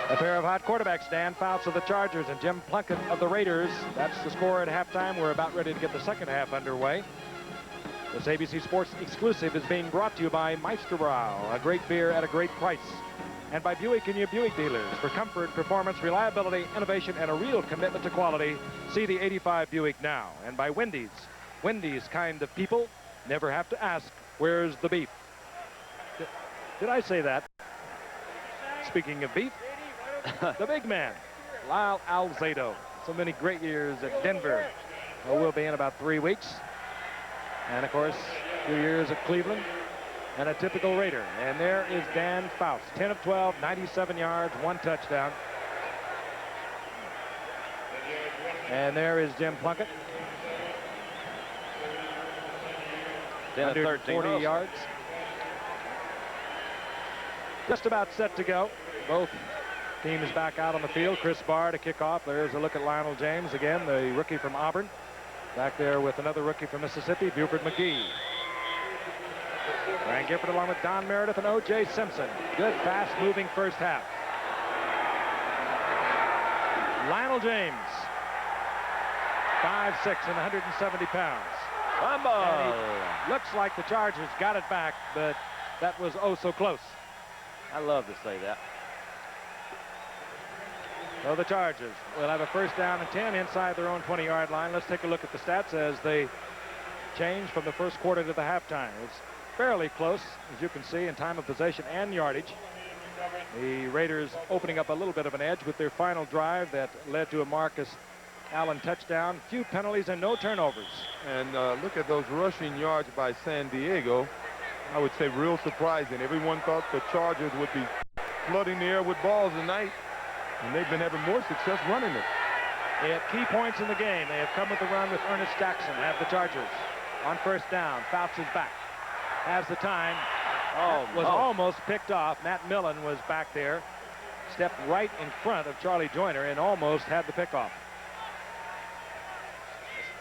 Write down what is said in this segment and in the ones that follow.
A pair of hot quarterbacks, Dan Fouts of the Chargers and Jim Plunkett of the Raiders. That's the score at halftime. We're about ready to get the second half underway. This ABC Sports exclusive is being brought to you by Meisterbrau, a great beer at a great price. And by Buick and your Buick dealers. For comfort, performance, reliability, innovation, and a real commitment to quality, see the 85 Buick now. And by Wendy's. Wendy's kind of people never have to ask, where's the beef? Did I say that? Speaking of beef, the big man, Lyle Alzado. So many great years at Denver. We'll be in about 3 weeks. And, of course, 2 years at Cleveland. And a typical Raider. And there is Dan Fouts. 10 of 12, 97 yards, 1 touchdown. And there is Jim Plunkett. 140 yards. Just about set to go. Both teams back out on the field. Chris Barr to kick off. There's a look at Lionel James again, the rookie from Auburn. Back there with another rookie from Mississippi, Buford McGee. Ryan Gifford along with Don Meredith and O.J. Simpson. Good, fast-moving first half. Lionel James, 5'6" and 170 pounds. Looks like the Chargers got it back, but that was oh so close. I love to say that. So the Chargers will have a first down and 10 inside their own 20-yard line. Let's take a look at the stats as they change from the first quarter to the halftime. It's fairly close, as you can see, in time of possession and yardage. The Raiders opening up a little bit of an edge with their final drive that led to a Marcus Allen touchdown, few penalties and no turnovers. And look at those rushing yards by San Diego. I would say real surprising. Everyone thought the Chargers would be flooding the air with balls tonight, and they've been having more success running it. At key points in the game, they have come with the run with Ernest Jackson, have the Chargers. On first down, Fouts is back. Has the time. Almost picked off. Matt Millen was back there. Stepped right in front of Charlie Joyner and almost had the pickoff.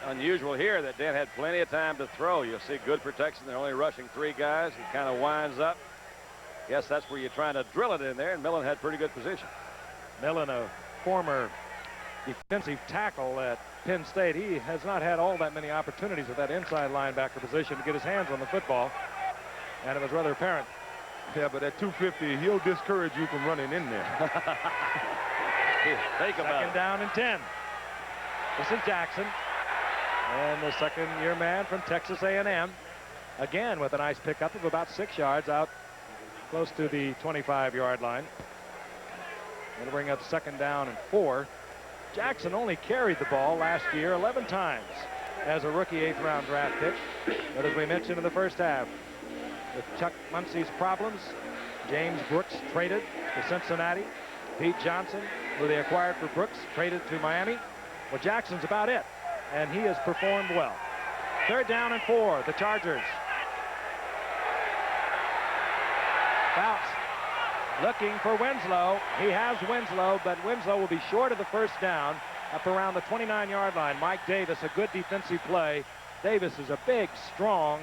It's unusual here that Dan had plenty of time to throw. You'll see good protection. They're only rushing 3 guys. He kind of winds up. Guess that's where you're trying to drill it in there, and Millen had pretty good position. Millen, a former defensive tackle at Penn State. He has not had all that many opportunities at that inside linebacker position to get his hands on the football, and it was rather apparent. Yeah, but at 250, he'll discourage you from running in there. Think about it. Second down and 10. This is Jackson, and the second-year man from Texas A&M, again with a nice pickup of about 6 yards out close to the 25-yard line. It'll bring up second down and 4. Jackson only carried the ball last year 11 times as a rookie 8th-round draft pick. But as we mentioned in the first half, with Chuck Muncie's problems, James Brooks traded to Cincinnati. Pete Johnson, who they acquired for Brooks, traded to Miami. Well, Jackson's about it, and he has performed well. Third down and 4, the Chargers. Fouts looking for Winslow. He has Winslow, but Winslow will be short of the first down up around the 29-yard line. Mike Davis, a good defensive play. Davis is a big, strong,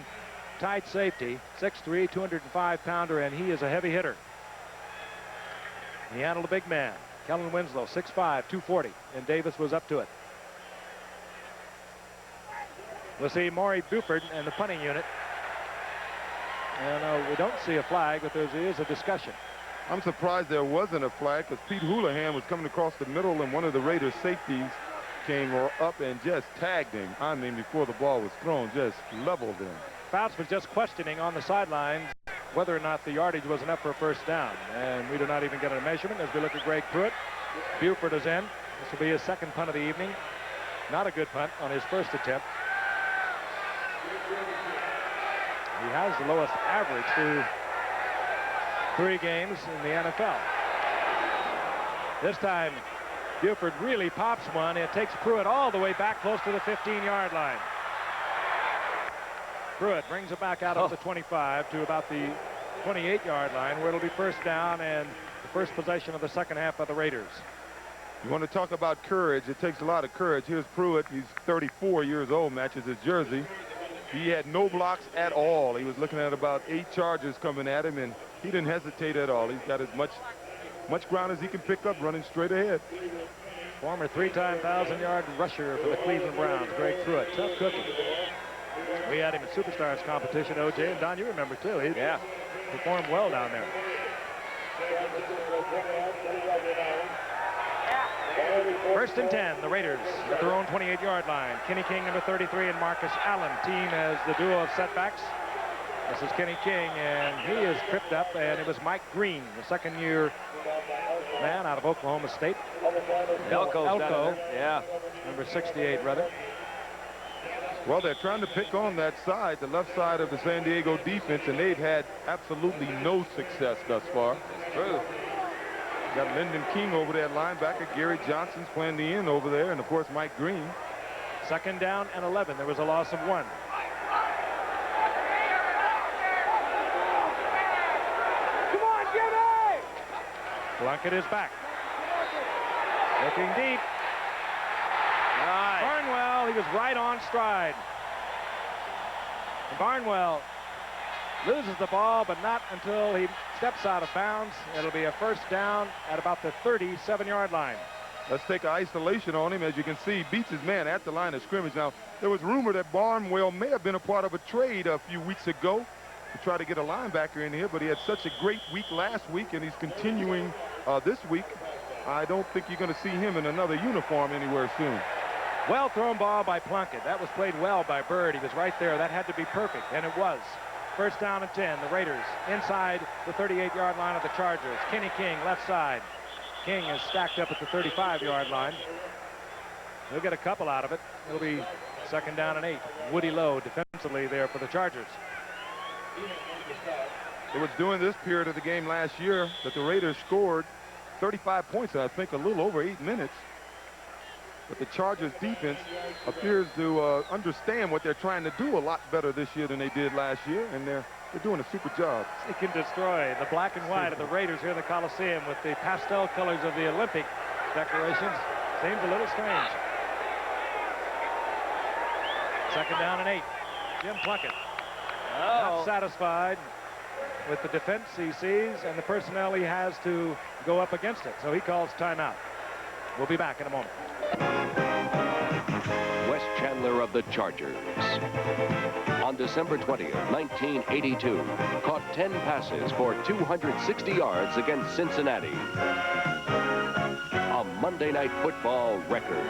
tight safety, 6'3", 205-pounder, and he is a heavy hitter. He handled a big man. Kellen Winslow, 6'5", 240, and Davis was up to it. We'll see Maury Buford and the punting unit. And we don't see a flag, but there is a discussion. I'm surprised there wasn't a flag because Pete Houlihan was coming across the middle, and one of the Raiders safeties came up and just tagged him on him before the ball was thrown, just leveled him. Fouts was just questioning on the sidelines whether or not the yardage was enough for a first down, and we do not even get a measurement as we look at Greg Pruitt. Buford is in. This will be his second punt of the evening. Not a good punt on his first attempt. He has the lowest average through 3 games in the NFL. This time, Buford really pops one. It takes Pruitt all the way back close to the 15-yard line. Pruitt brings it back out of the 25 to about the 28-yard line, where it'll be first down and the first possession of the second half of the Raiders. You want to talk about courage. It takes a lot of courage. Here's Pruitt. He's 34 years old, matches his jersey. He had no blocks at all. He was looking at about 8 Chargers coming at him, and he didn't hesitate at all. He's got as much much ground as he can pick up running straight ahead. Former 3-time 1,000-yard rusher for the Cleveland Browns, Greg Pruitt. Tough cookie. We had him at Superstars competition, O.J. And Don, you remember, too. He performed well down there. First and 10, the Raiders at their own 28-yard line. Kenny King, number 33, and Marcus Allen. Team as the duo of setbacks. This is Kenny King, and he is tripped up, and it was Mike Green, the second-year man out of Oklahoma State. Elko. Yeah. Number 68, rather. Well, they're trying to pick on that side, the left side of the San Diego defense, and they've had absolutely no success thus far. It's true. Got Lyndon King over there, linebacker. Gary Johnson's playing the end over there, and of course Mike Green. Second down and 11. There was a loss of 1. Come on, Jimmy! Plunkett is back. Looking deep. Nice. Barnwell, he was right on stride. And Barnwell loses the ball, but not until he steps out of bounds. It'll be a first down at about the 37-yard line. Let's take an isolation on him. As you can see, he beats his man at the line of scrimmage. Now, there was rumor that Barnwell may have been a part of a trade a few weeks ago to try to get a linebacker in here, but he had such a great week last week, and he's continuing this week. I don't think you're going to see him in another uniform anywhere soon. Well thrown ball by Plunkett. That was played well by Bird. He was right there. That had to be perfect, and it was. First down and 10. The Raiders inside the 38-yard line of the Chargers. Kenny King, left side. King is stacked up at the 35-yard line. He'll get a couple out of it. It'll be second down and 8. Woody Lowe defensively there for the Chargers. It was during this period of the game last year that the Raiders scored 35 points in, I think, a little over 8 minutes. But the Chargers defense appears to understand what they're trying to do a lot better this year than they did last year, and they're doing a super job. He can destroy the black and white of the Raiders here in the Coliseum with the pastel colors of the Olympic decorations. Seems a little strange. Second down and 8. Jim Plunkett not satisfied with the defense he sees and the personnel he has to go up against it, so he calls timeout. We'll be back in a moment. Wes Chandler of the Chargers, on December 20th, 1982, caught 10 passes for 260 yards against Cincinnati. A Monday Night Football record.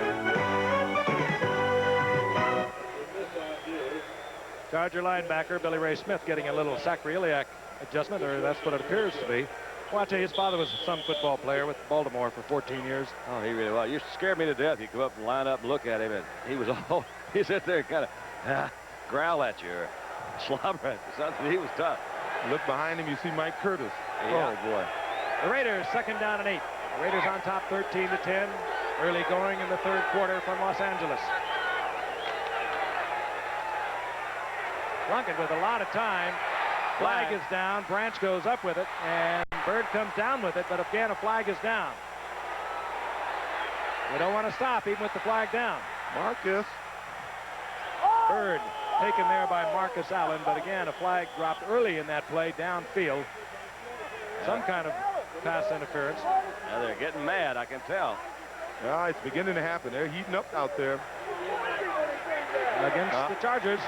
Charger linebacker Billy Ray Smith getting a little sacroiliac adjustment, or that's what it appears to be. Well, I tell you, his father was some football player with Baltimore for 14 years. Oh, he really was. You scared me to death. You come up and line up and look at him, and he was all, he sit there and kind of growl at you or slobber at you. Something. He was tough. Look behind him, you see Mike Curtis. Yeah. Oh, boy. The Raiders, second down and 8. The Raiders on top 13-10. Early going in the third quarter from Los Angeles. Plunkett with a lot of time. Flag is down. Branch goes up with it, and Bird comes down with it, but again, a flag is down. They don't want to stop even with the flag down. Marcus. Bird taken there by Marcus Allen, but again, a flag dropped early in that play downfield. Some kind of pass interference. Now they're getting mad, I can tell. Yeah, it's beginning to happen. They're heating up out there. Against the Chargers.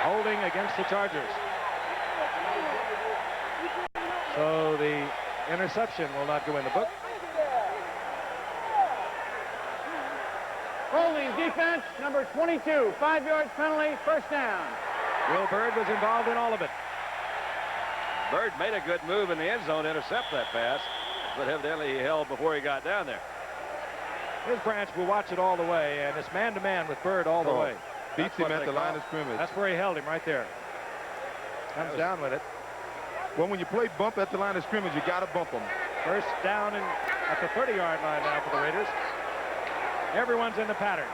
Holding against the Chargers. So the interception will not go in the book. Holding defense, number 22, 5 yards penalty, first down. Will Bird was involved in all of it. Bird made a good move in the end zone to intercept that pass, but evidently he held before he got down there. His Branch will watch it all the way, and it's man-to-man with Bird all the way. Beats him at the line of scrimmage. That's where he held him, right there. Comes down with it. Well, when you play bump at the line of scrimmage, you got to bump them. First down at the 30-yard line now for the Raiders. Everyone's in the pattern.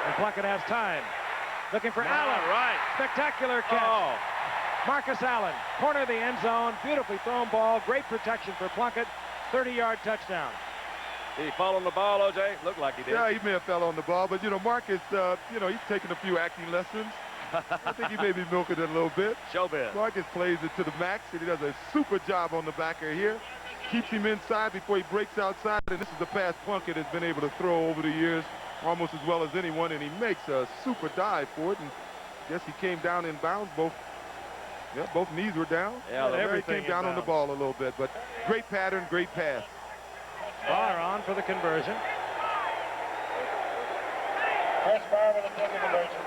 And Plunkett has time. Looking for Allen. Right. Spectacular catch. Oh. Marcus Allen, corner of the end zone. Beautifully thrown ball. Great protection for Plunkett. 30-yard touchdown. Did he fall on the ball, O.J.? Looked like he did. Yeah, he may have fell on the ball, but, you know, Marcus, you know, he's taking a few acting lessons. I think he may be milking it a little bit. Showbiz. Marcus plays it to the max, and he does a super job on the backer here. Keeps him inside before he breaks outside, and this is the pass Plunkett has been able to throw over the years almost as well as anyone, and he makes a super dive for it, and I guess he came down in bounds. Both knees were down. Yeah, everything came down on the ball a little bit, but great pattern, great pass. Barr on for the conversion. Chris Barr with a double conversion.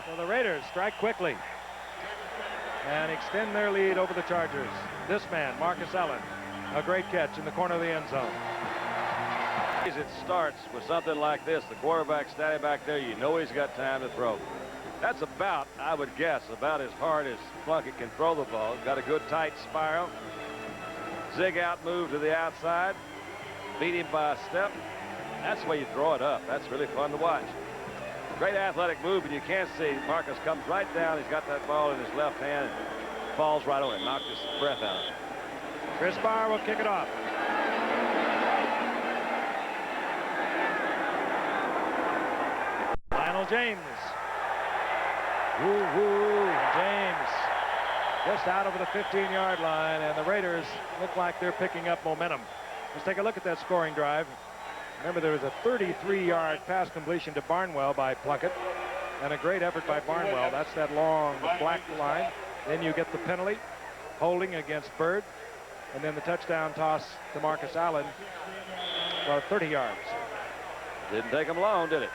So the Raiders strike quickly and extend their lead over the Chargers. This man, Marcus Allen, a great catch in the corner of the end zone. It starts with something like this. The quarterback standing back there, you know he's got time to throw. That's about, I would guess, about as hard as Plunkett can throw the ball. Got a good tight spiral. Zig out move to the outside. Beat him by a step. That's the way you throw it up. That's really fun to watch. Great athletic move, and you can't see Marcus comes right down. He's got that ball in his left hand and falls right on it. Knocked his breath out of it. Chris Barr will kick it off. Lionel James. James just out over the 15-yard line, and the Raiders look like they're picking up momentum. Let's take a look at that scoring drive. Remember, there was a 33-yard pass completion to Barnwell by Plunkett, and a great effort by Barnwell. That's that long black line. Then you get the penalty, holding against Bird, and then the touchdown toss to Marcus Allen for 30 yards. Didn't take him long, did it?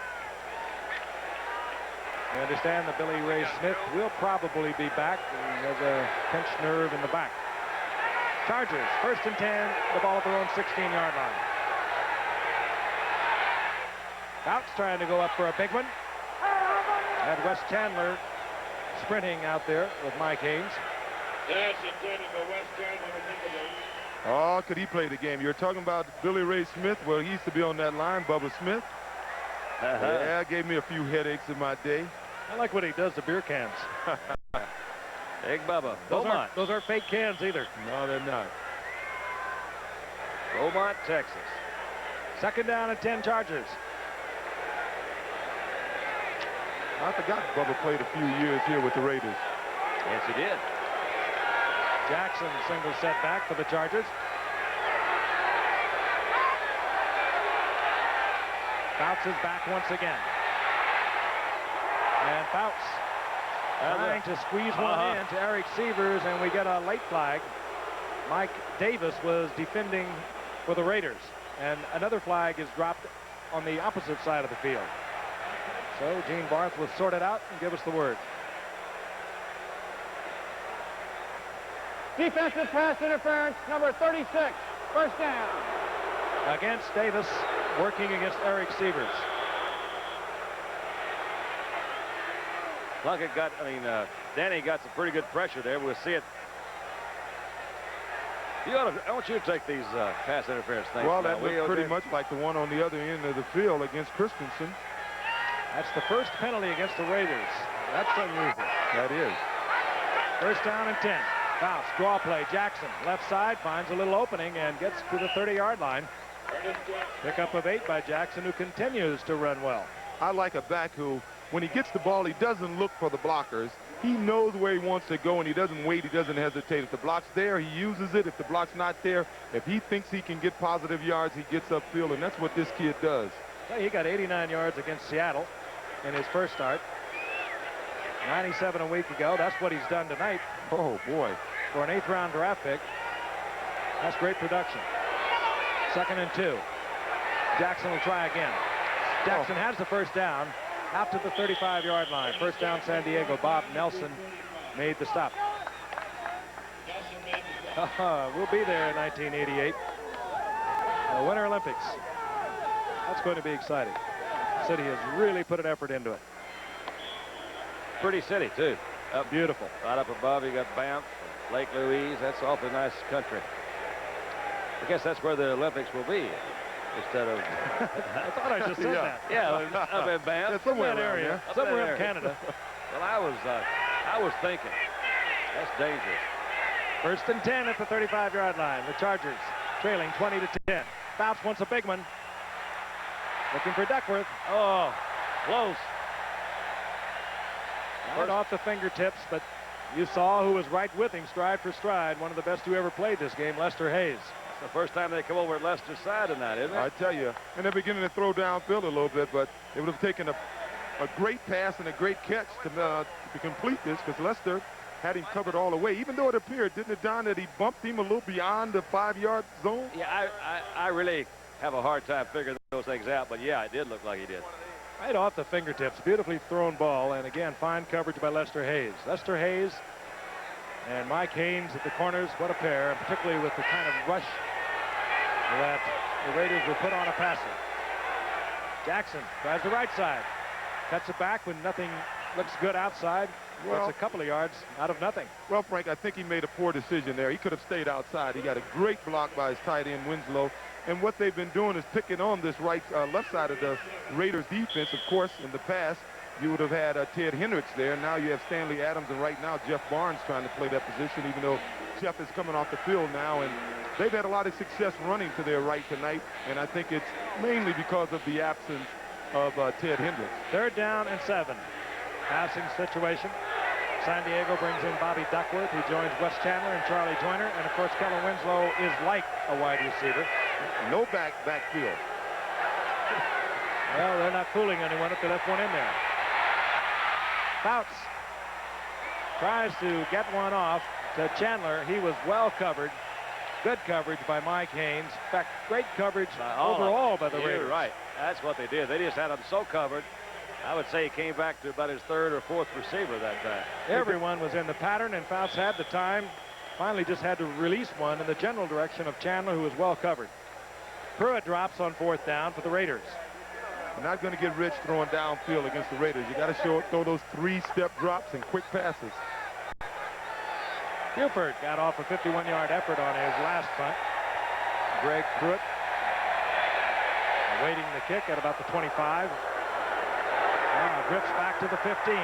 I understand that Billy Ray Smith will probably be back. He has a pinched nerve in the back. Chargers, 1st and 10, the ball at their own 16-yard line. Fouts trying to go up for a big one. And Wes Chandler sprinting out there with Mike Haynes. Yes, intended for Wes Chandler. Oh, could he play the game? You're talking about Billy Ray Smith. Well, he used to be on that line, Bubba Smith. Yeah, gave me a few headaches in my day. I like what he does to beer cans. Big Bubba. Those aren't fake cans either. No, they're not. Beaumont, Texas. 2nd down and 10 Chargers. I forgot Bubba played a few years here with the Raiders. Yes, he did. Jackson single setback for the Chargers. Fouts is back once again. And Fouts trying to squeeze one in to Eric Severs, and we get a late flag. Mike Davis was defending for the Raiders, and another flag is dropped on the opposite side of the field. So Gene Barth will sort it out and give us the word. Defensive pass interference, number 36, 1st down. Against Davis, working against Eric Severs. Plunkett Danny got some pretty good pressure there. We'll see it. I want you to take these pass interference things. Well, that looks pretty much like the one on the other end of the field against Christensen. That's the first penalty against the Raiders. That's unusual. That is. 1st down and 10. Fouts, draw play. Jackson, left side, finds a little opening and gets to the 30-yard line. Pickup of 8 by Jackson, who continues to run well. I like a back who, when he gets the ball, he doesn't look for the blockers. He knows where he wants to go, and he doesn't wait. He doesn't hesitate. If the block's there, he uses it. If the block's not there, if he thinks he can get positive yards, he gets upfield, and that's what this kid does. Well, he got 89 yards against Seattle in his first start. 97 a week ago. That's what he's done tonight. Oh, boy. For an 8th-round draft pick. That's great production. 2nd and 2. Jackson will try again. Jackson has the 1st down out to the 35-yard line. 1st down, San Diego. Bob Nelson made the stop. We'll be there in 1988. The Winter Olympics. That's going to be exciting. The city has really put an effort into it. Pretty city, too. Beautiful. Right up above, you got Banff, Lake Louise. That's awfully nice country. I guess that's where the Olympics will be instead of... I thought I just said that. Yeah, up in Banff. Yeah, somewhere that around area. there. Somewhere in Canada. Well, I was thinking. That's dangerous. 1st and 10 at the 35-yard line. The Chargers trailing 20-10. Fouts wants a big one. Looking for Duckworth. Oh, close. Right off the fingertips, but you saw who was right with him stride for stride. One of the best who ever played this game, Lester Hayes. It's the first time they come over at Lester's side tonight, isn't it? I tell you, and they're beginning to throw downfield a little bit, but it would have taken a great pass and a great catch to complete this, because Lester had him covered all the way, even though it appeared, didn't it, Don, that he bumped him a little beyond the 5-yard zone? Yeah, I really have a hard time figuring those things out, but yeah, it did look like he did. Right off the fingertips, beautifully thrown ball, and again, fine coverage by Lester Hayes. Lester Hayes and Mike Haynes at the corners, what a pair, and particularly with the kind of rush that the Raiders will put on a passer. Jackson tries the right side, cuts it back when nothing looks good outside. Well, it's a couple of yards out of nothing. Well, Frank, I think he made a poor decision there. He could have stayed outside. He got a great block by his tight end, Winslow. And what they've been doing is picking on this left side of the Raiders defense. Of course, in the past, you would have had Ted Hendricks there. Now you have Stanley Adams, and right now Jeff Barnes trying to play that position, even though Jeff is coming off the field now. And they've had a lot of success running to their right tonight, and I think it's mainly because of the absence of Ted Hendricks. 3rd down and 7. Passing situation. San Diego brings in Bobby Duckworth, who joins Wes Chandler and Charlie Joyner. And, of course, Kellen Winslow is like a wide receiver. No backfield. Well, they're not fooling anyone if they left one in there. Fouts tries to get one off to Chandler. He was well covered. Good coverage by Mike Haynes. In fact, great coverage overall by the Raiders. You're right. That's what they did. They just had him so covered. I would say he came back to about his 3rd or 4th receiver that time. Everyone was in the pattern, and Fouts had the time. Finally just had to release one in the general direction of Chandler, who was well covered. PRUITT drops on 4th down for the Raiders. You're not going to get rich throwing downfield against the Raiders. You got to throw those 3-step drops and quick passes. Buford got off a 51-yard effort on his last punt. Greg PRUITT awaiting the kick at about the 25. Now drifts back to the 15.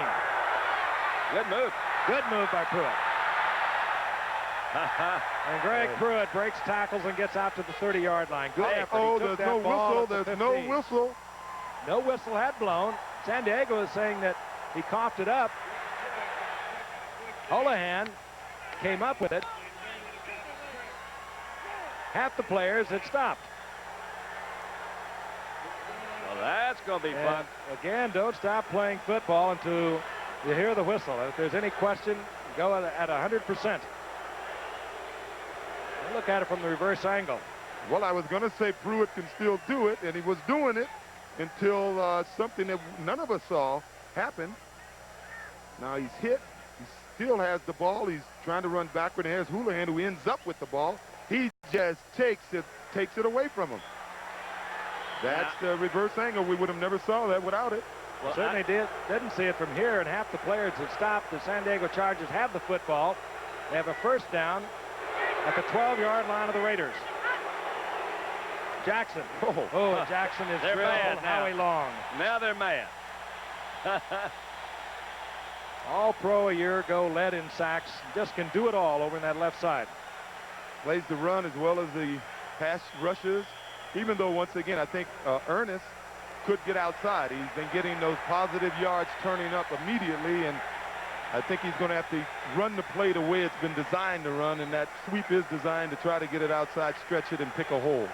Good move. Good move by PRUITT. And Greg PRUITT breaks tackles and gets out to the 30-yard line. Good effort. Oh, there's no whistle. There's no whistle. No whistle had blown. San Diego is saying that he coughed it up. Holohan came up with it. Half the players had stopped. Well, that's going to be fun. Again, don't stop playing football until you hear the whistle. If there's any question, go at 100%. Look at it from the reverse angle. Well, I was going to say PRUITT can still do it, and he was doing it until something that none of us saw happen. Now he's hit. He still has the ball. He's trying to run backward, and here's Houlihan, who ends up with the ball. He just takes it away from him. That's the reverse angle. We would have never saw that without it. Well, certainly didn't see it from here, and half the players had stopped. The San Diego Chargers have the football. They have a 1st down at the 12-yard line of the Raiders. Jackson. Oh, Jackson is they're drilled mad now. Howie Long. Now they're mad. All-Pro a year ago, led in sacks. Just can do it all over in that left side. Plays the run as well as the pass rushes. Even though, once again, I think Ernest could get outside. He's been getting those positive yards turning up immediately, and I think he's going to have to run the play the way it's been designed to run, and that sweep is designed to try to get it outside, stretch it, and pick a hole.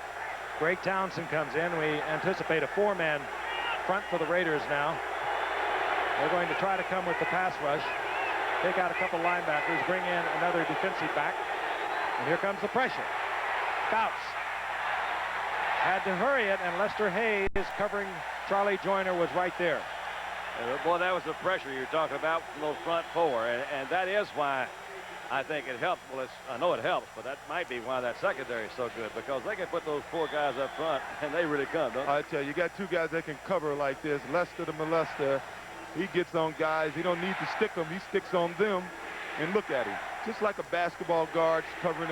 Greg Townsend comes in. We anticipate a 4-man front for the Raiders now. They're going to try to come with the pass rush, take out a couple linebackers, bring in another defensive back, and here comes the pressure. Fouts had to hurry it, and Lester Hayes covering Charlie Joyner was right there. Boy, that was the pressure you're talking about from those front 4, and that is why I think it helped. Well, I know it helps, but that might be why that secondary is so good, because they can put those 4 guys up front, and they really come, don't they? I tell you, you got 2 guys that can cover like this. Lester the molester, he gets on guys. He don't need to stick them. He sticks on them, and look at him. Just like a basketball guard covering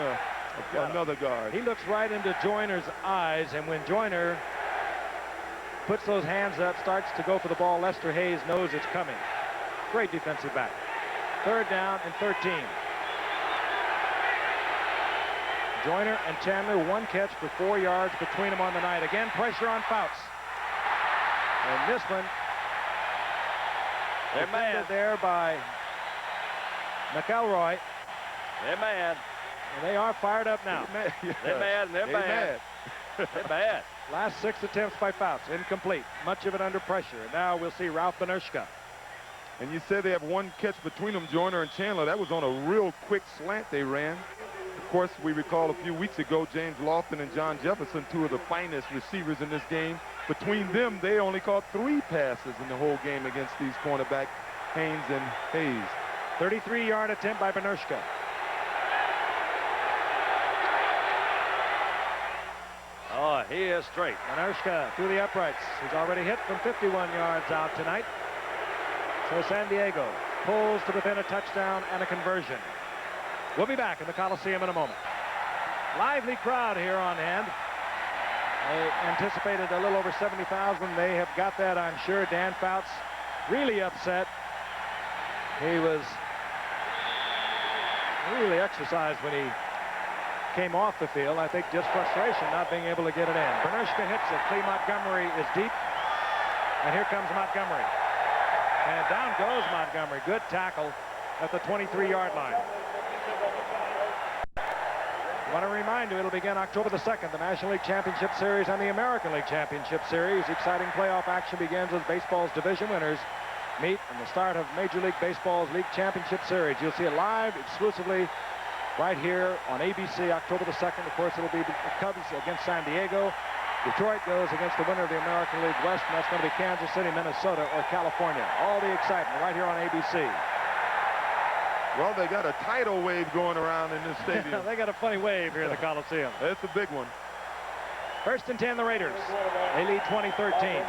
another guard. He looks right into Joyner's eyes, and when Joyner puts those hands up, starts to go for the ball, Lester Hayes knows it's coming. Great defensive back. 3rd down and 13. Joyner and Chandler, 1 catch for 4 yards between them on the night. Again, pressure on Fouts. And this one They're defended mad. there by McElroy. They're mad. And they are fired up now. They're mad and they're mad. They're bad. Last 6 attempts by Fouts, incomplete. Much of it under pressure. And now we'll see Ralph Benershka. And you said they have one catch between them, Joyner and Chandler. That was on a real quick slant they ran. Of course, we recall a few weeks ago, James Lofton and John Jefferson, two of the finest receivers in this game. Between them, they only caught 3 passes in the whole game against these cornerbacks, Haynes and Hayes. 33-yard attempt by Benershka. Oh, he is straight. Benershka through the uprights. He's already hit from 51 yards out tonight. So San Diego pulls to within a touchdown and a conversion. We'll be back in the Coliseum in a moment. Lively crowd here on hand. They anticipated a little over 70,000. They have got that, I'm sure. Dan Fouts really upset. He was really exercised when he came off the field. I think just frustration not being able to get it in. Benershka hits it. Clee Montgomery is deep. And here comes Montgomery. And down goes Montgomery. Good tackle at the 23-yard line. I want to remind you, it'll begin October the 2nd, the National League Championship Series and the American League Championship Series. Exciting playoff action begins as baseball's division winners meet in the start of Major League Baseball's League Championship Series. You'll see it live exclusively right here on ABC October the 2nd. Of course, it'll be the Cubs against San Diego. Detroit goes against the winner of the American League West, and that's going to be Kansas City, Minnesota, or California. All the excitement right here on ABC. Well, they got a tidal wave going around in this stadium. They got a funny wave here in the Coliseum. That's a big one. 1st and 10, the Raiders. They lead 20-13.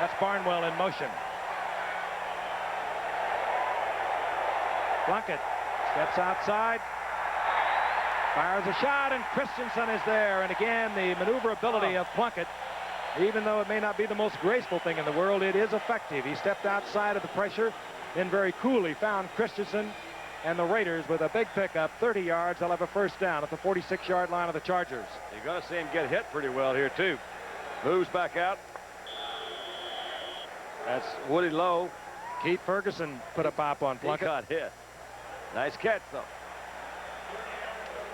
That's Barnwell in motion. Plunkett steps outside, fires a shot, and Christensen is there. And again, the maneuverability of Plunkett, even though it may not be the most graceful thing in the world, it is effective. He stepped outside of the pressure, then very coolly found Christensen, and the Raiders with a big pickup, 30 yards. They'll have a first down at the 46-yard line of the Chargers. You're going to see him get hit pretty well here, too. Moves back out. That's Woody Lowe. Keith Ferguson put a pop on He Plunkett. got hit. Nice catch, though.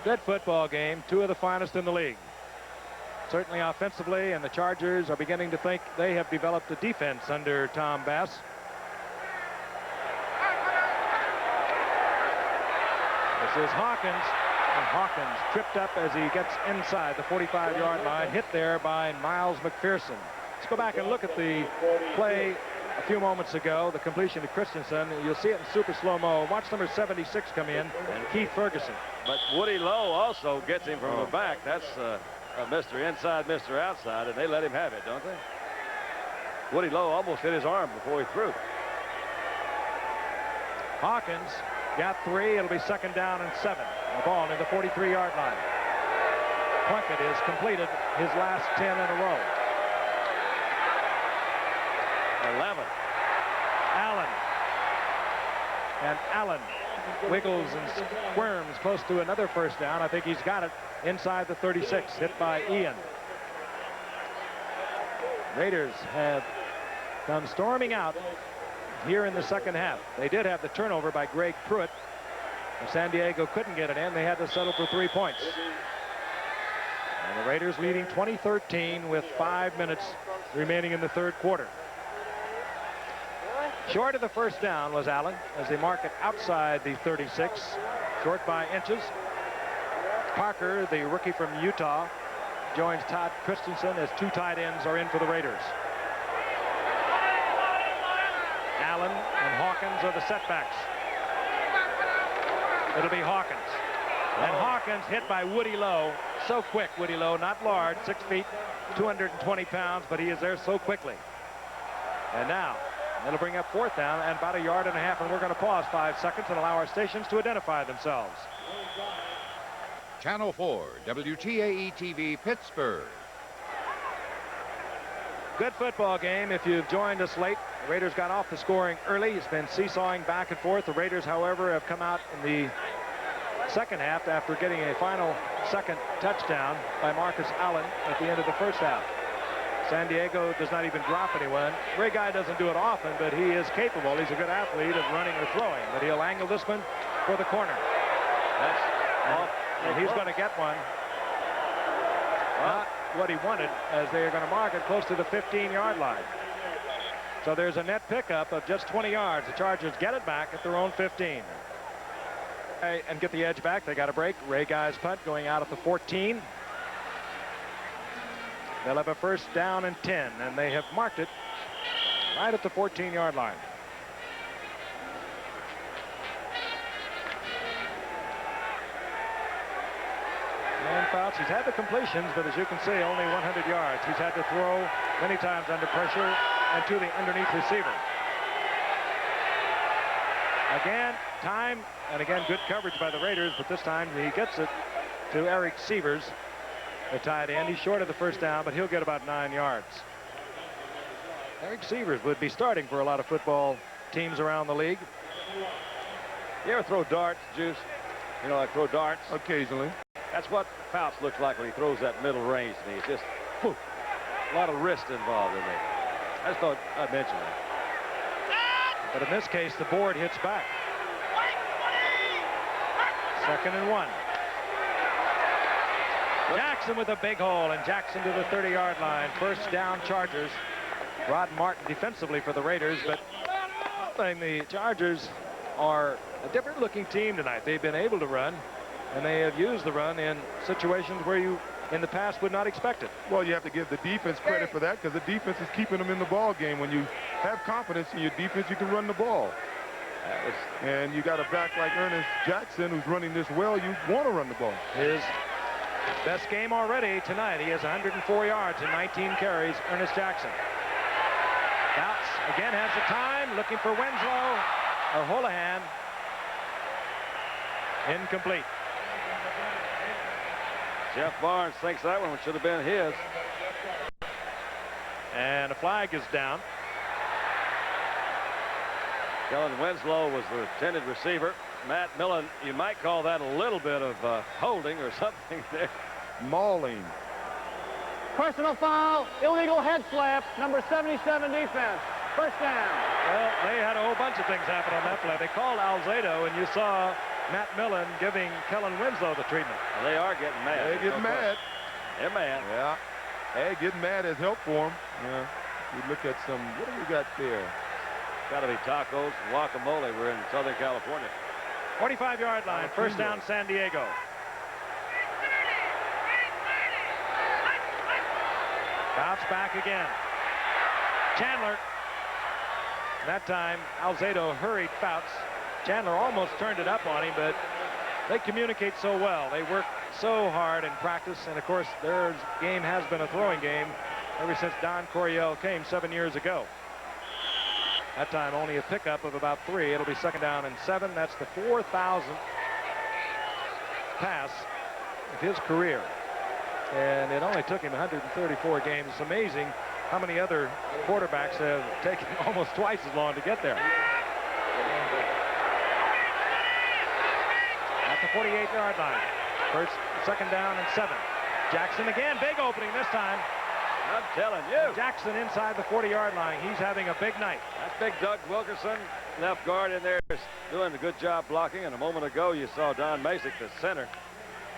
Good football game, 2 of the finest in the league. Certainly offensively, and the Chargers are beginning to think they have developed a defense under Tom Bass. This is Hawkins, and Hawkins tripped up as he gets inside the 45-yard line, hit there by Miles McPherson. Let's go back and look at the play a few moments ago, the completion to Christensen. You'll see it in super slow-mo. Watch number 76 come in, and Keith Ferguson. But Woody Lowe also gets him from the back. That's Mr. Inside, Mr. Outside, and they let him have it, don't they? Woody Lowe almost hit his arm before he threw. Hawkins got 3. It'll be 2nd down and 7. The ball near the 43-yard line. Plunkett has completed his last 10 in a row. 11. Allen. And Allen wiggles and squirms close to another first down. I think he's got it inside the 36, hit by Ian. Raiders have come storming out here in the second half. They did have the turnover by Greg Pruitt. San Diego couldn't get it in. They had to settle for 3 points. And the Raiders leading 20-13 with 5 minutes remaining in the third quarter. Short of the first down was Allen as they mark it outside the 36, short by inches. Parker, the rookie from Utah, joins Todd Christensen as 2 tight ends are in for the Raiders. Allen and Hawkins are the setbacks. It'll be Hawkins. And Hawkins hit by Woody Lowe. So quick, Woody Lowe, not large, 6 feet, 220 pounds, but he is there so quickly. And now, it'll bring up 4th down and about 1.5 yards, and we're going to pause 5 seconds and allow our stations to identify themselves. Channel 4, WTAE-TV, Pittsburgh. Good football game. If you've joined us late, the Raiders got off the scoring early. It's been seesawing back and forth. The Raiders, however, have come out in the second half after getting a final second touchdown by Marcus Allen at the end of the first half. San Diego does not even drop anyone. Ray Guy doesn't do it often, but he is capable. He's a good athlete of running or throwing. But he'll angle this one for the corner. That's off. And he's going to get one. Not what he wanted, as they are going to mark it close to the 15-yard line. So there's a net pickup of just 20 yards. The Chargers get it back at their own 15. And get the edge back. They got a break. Ray Guy's punt going out at the 14. They'll have a first down and 10, and they have marked it right at the 14-yard line. And Fouts, he's had the completions, but as you can see, only 100 yards. He's had to throw many times under pressure and to the underneath receiver. Again, time, and again, good coverage by the Raiders, but this time he gets it to Eric Sievers, the tight end. He's short of the first down, but he'll get about 9 yards. Eric Sievers would be starting for a lot of football teams around the league. You ever throw darts, Juice? You know, like throw darts? Occasionally. That's what Fouts looks like when he throws that middle range to me. It's just whew, a lot of wrist involved in there. I just thought I'd mention that. But in this case, the board hits back. 2nd and 1. Jackson with a big hole, and Jackson to the 30-yard line. First down, Chargers. Rod Martin defensively for the Raiders, but I think the Chargers are a different-looking team tonight. They've been able to run, and they have used the run in situations where you, in the past, would not expect it. Well, you have to give the defense credit for that, because the defense is keeping them in the ball game. When you have confidence in your defense, you can run the ball. And you got a back like Ernest Jackson who's running this well. You want to run the ball. His best game already tonight. He has 104 yards and 19 carries. Ernest Jackson. Fouts again has the time, looking for Winslow or Holohan. Incomplete. Jeff Barnes thinks that one should have been his. And a flag is down. Kellen Winslow was the intended receiver. Matt Millen, you might call that a little bit of holding or something there. Mauling. Personal foul, illegal head slap, number 77 defense. First down. Well, they had a whole bunch of things happen on that play. They called Alzado, and you saw Matt Millen giving Kellen Winslow the treatment. Well, they are getting mad. They get mad. They're mad. Yeah. Hey, getting mad has helped for them. Yeah. We look at some, what do we got there? Got to be tacos and guacamole. We're in Southern California. 45-yard line, first down, San Diego. Bounce back again. Chandler. That time, Alzado hurried Fouts. Chandler almost turned it up on him, but they communicate so well. They work so hard in practice, and of course, their game has been a throwing game ever since Don Coryell came 7 years ago. That time, only a pickup of about 3. It'll be 2nd down and 7. That's the 4,000th pass of his career. And it only took him 134 games. It's amazing how many other quarterbacks have taken almost twice as long to get there. At the 48-yard line. 2nd down and 7. Jackson again, big opening this time. I'm telling you. Jackson inside the 40-yard line. He's having a big night. That's big Doug Wilkerson, left guard in there, doing a good job blocking. And a moment ago, you saw Don Masick, the center.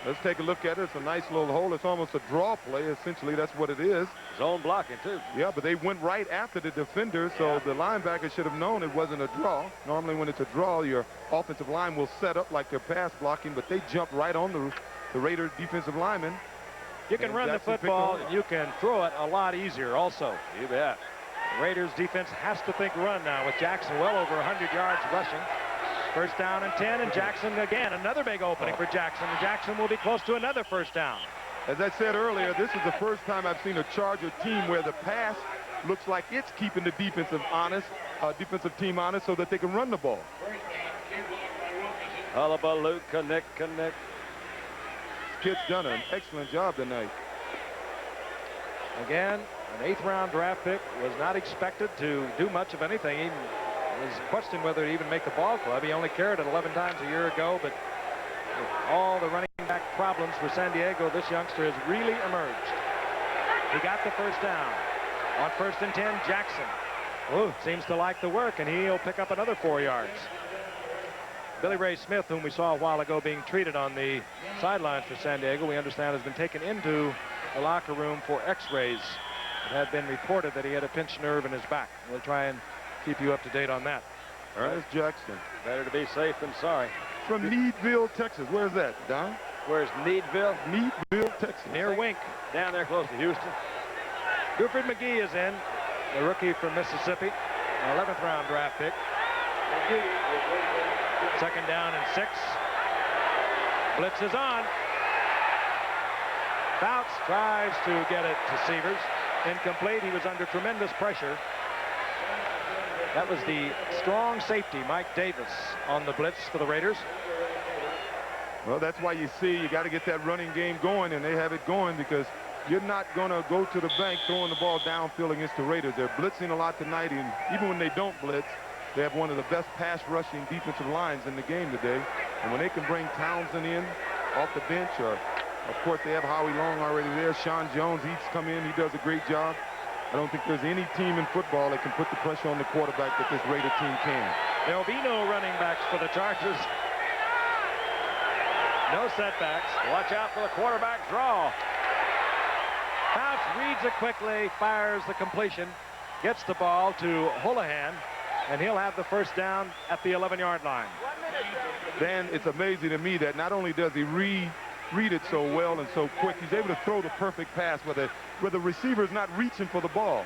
Let's take a look at it. It's a nice little hole. It's almost a draw play. Essentially, that's what it is. Zone blocking, too. Yeah, but they went right after the defender, so the linebacker should have known it wasn't a draw. Normally, when it's a draw, your offensive line will set up like they're pass blocking, but they jumped right on the Raiders defensive lineman. You can run the football, and you can throw it a lot easier also. You bet. The Raiders defense has to think run now with Jackson well over 100 yards rushing. First down and 10, and Jackson again, another big opening for Jackson. And Jackson will be close to another first down. As I said earlier, this is the first time I've seen a Charger team where the pass looks like it's keeping the defensive team honest so that they can run the ball. Hullabaloo, connect. Kid's done an excellent job tonight. Again, an 8th-round draft pick was not expected to do much of anything. He was questioned whether to even make the ball club. He only carried it 11 times a year ago, but with all the running back problems for San Diego, this youngster has really emerged. He got the first down. On 1st and 10, Jackson. Seems to like the work, and he'll pick up another 4 yards. Billy Ray Smith, whom we saw a while ago being treated on the sidelines for San Diego, we understand has been taken into the locker room for x-rays. It had been reported that he had a pinched nerve in his back. We'll try and keep you up to date on that. There's Jackson. Better to be safe than sorry. From Needville, Texas. Where's that, Don? Where's Needville? Needville, Texas. Near Wink. Down there close to Houston. Buford McGee is in, a rookie from Mississippi, an 11th round draft pick. 2nd down and 6. Blitz is on. Fouts tries to get it to Severs. Incomplete. He was under tremendous pressure. That was the strong safety, Mike Davis, on the blitz for the Raiders. Well, that's why you see you got to get that running game going, and they have it going because you're not going to go to the bank throwing the ball downfield against the Raiders. They're blitzing a lot tonight, and even when they don't blitz, they have one of the best pass rushing defensive lines in the game today. And when they can bring Townsend in off the bench, or of course they have Howie Long already there. Sean Jones, he's come in, he does a great job. I don't think there's any team in football that can put the pressure on the quarterback that this Raider team can. There'll be no running backs for the Chargers. No setbacks. Watch out for the quarterback draw. Fouts reads it quickly, fires the completion, gets the ball to Houlihan, and he'll have the 1st down at the 11-yard line. Dan, it's amazing to me that not only does he read it so well and so quick, he's able to throw the perfect pass where the receiver's not reaching for the ball.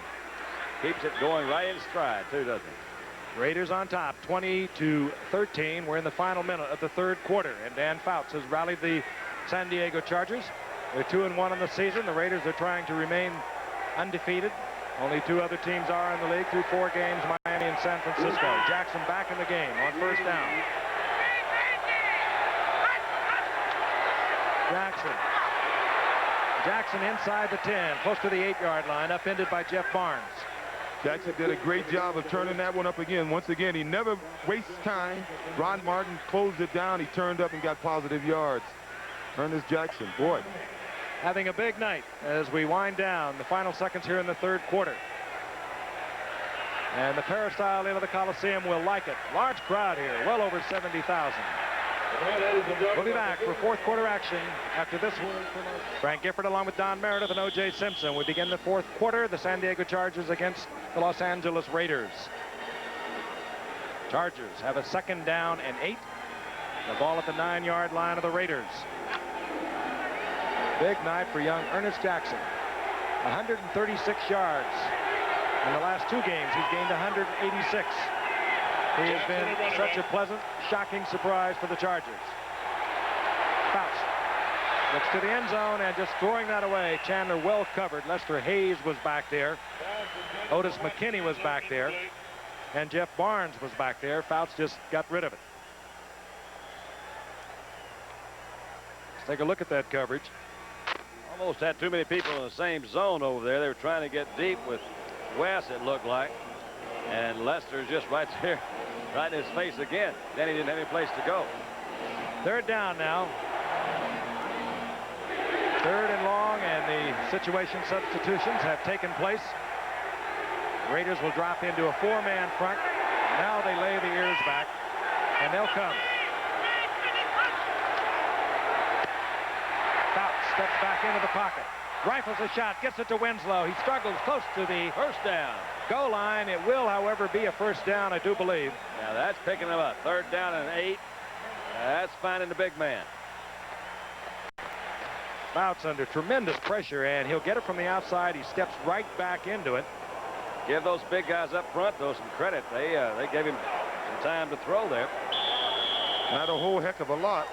Keeps it going right in stride, too, doesn't he? Raiders on top, 20-13. We're in the final minute of the 3rd quarter, and Dan Fouts has rallied the San Diego Chargers. They're 2-1 in the season. The Raiders are trying to remain undefeated. Only 2 other teams are in the league through 4 games, Miami and San Francisco. Jackson back in the game on 1st down. Jackson inside the 10, close to the 8-yard line, upended by Jeff Barnes. Jackson did a great job of turning that one up again. Once again, he never wastes time. Ron Martin closed it down. He turned up and got positive yards. Ernest Jackson, boy. Having a big night as we wind down the final seconds here in the 3rd quarter. And the peristyle into the Coliseum will like it. Large crowd here, well over 70,000. We'll be back for 4th quarter action after this one. Frank Gifford along with Don Meredith and O.J. Simpson. We begin the 4th quarter. The San Diego Chargers against the Los Angeles Raiders. Chargers have a 2nd down and 8. The ball at the 9-yard line of the Raiders. Big night for young Ernest Jackson. 136 yards. In the last 2 games, he's gained 186. He has been such a pleasant, shocking surprise for the Chargers. Fouts looks to the end zone and just throwing that away. Chandler well covered. Lester Hayes was back there. Otis McKinney was back there. And Jeff Barnes was back there. Fouts just got rid of it. Let's take a look at that coverage. Almost had too many people in the same zone over there. They were trying to get deep with Wes, it looked like. And Lester's just right there, right in his face again. Then he didn't have any place to go. 3rd down now. 3rd and long, and the situation substitutions have taken place. The Raiders will drop into a 4-man front. Now they lay the ears back, and they'll come. Fouts steps back into the pocket. Rifles a shot, gets it to Winslow. He struggles close to the 1st down. Goal line. It will, however, be a 1st down, I do believe. Now that's picking him up. 3rd down and 8. That's finding the big man. Fouts under tremendous pressure, and he'll get it from the outside. He steps right back into it. Give those big guys up front, though, some credit. They gave him some time to throw there. Not a whole heck of a lot.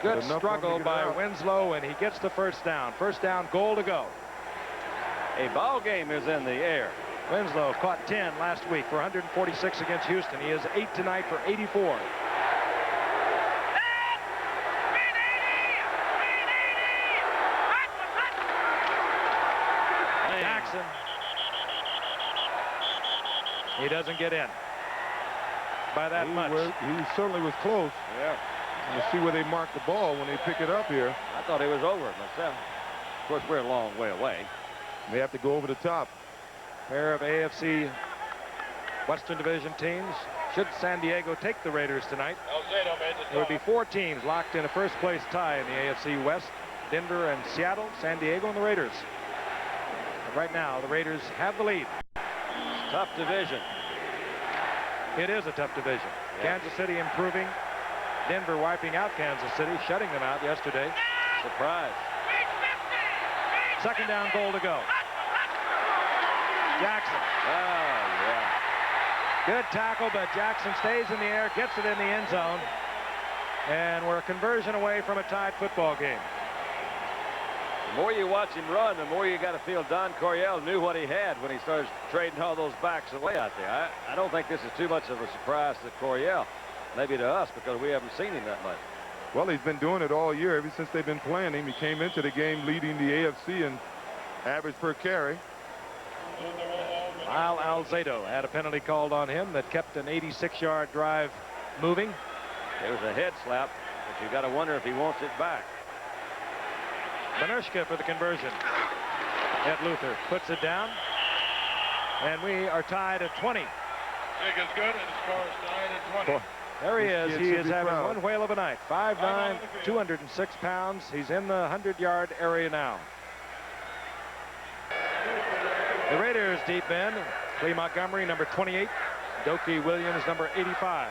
Good struggle by Winslow, and he gets the 1st down. 1st down, goal to go. A ball game is in the air. Winslow caught 10 last week for 146 against Houston. He is 8 tonight for 84. Jackson. He doesn't get in by that much. He certainly was close. Yeah. We'll see where they mark the ball when they pick it up here. I thought he was over it myself. Of course, we're a long way away. They have to go over the top. Pair of AFC Western Division teams. Should San Diego take the Raiders tonight, there would be 4 teams locked in a first-place tie in the AFC West. Denver and Seattle, San Diego, and the Raiders. But right now, the Raiders have the lead. Tough division. It is a tough division. Yeah. Kansas City improving. Denver wiping out Kansas City, shutting them out yesterday. Surprise. Second down, goal to go. Jackson. Oh, yeah. Good tackle, but Jackson stays in the air, gets it in the end zone. And we're a conversion away from a tied football game. The more you watch him run, the more you got to feel Don Coryell knew what he had when he started trading all those backs away out there. I don't think this is too much of a surprise to Coryell. Maybe to us, because we haven't seen him that much. Well, he's been doing it all year, ever since they've been playing him. He came into the game leading the AFC in average per carry. Lyle Alzado had a penalty called on him that kept an 86-yard drive moving. There was a head slap, but you got to wonder if he wants it back. Benershka for the conversion. Ed Luther puts it down. And we are tied at 20. Kick is good, and the score is tied at 20. There he This is. kid He should is be having proud. one whale of a night. 5'9", 206 pounds. He's in the 100-yard area now. The Raiders deep end. Clee Montgomery, number 28. Doki Williams, number 85.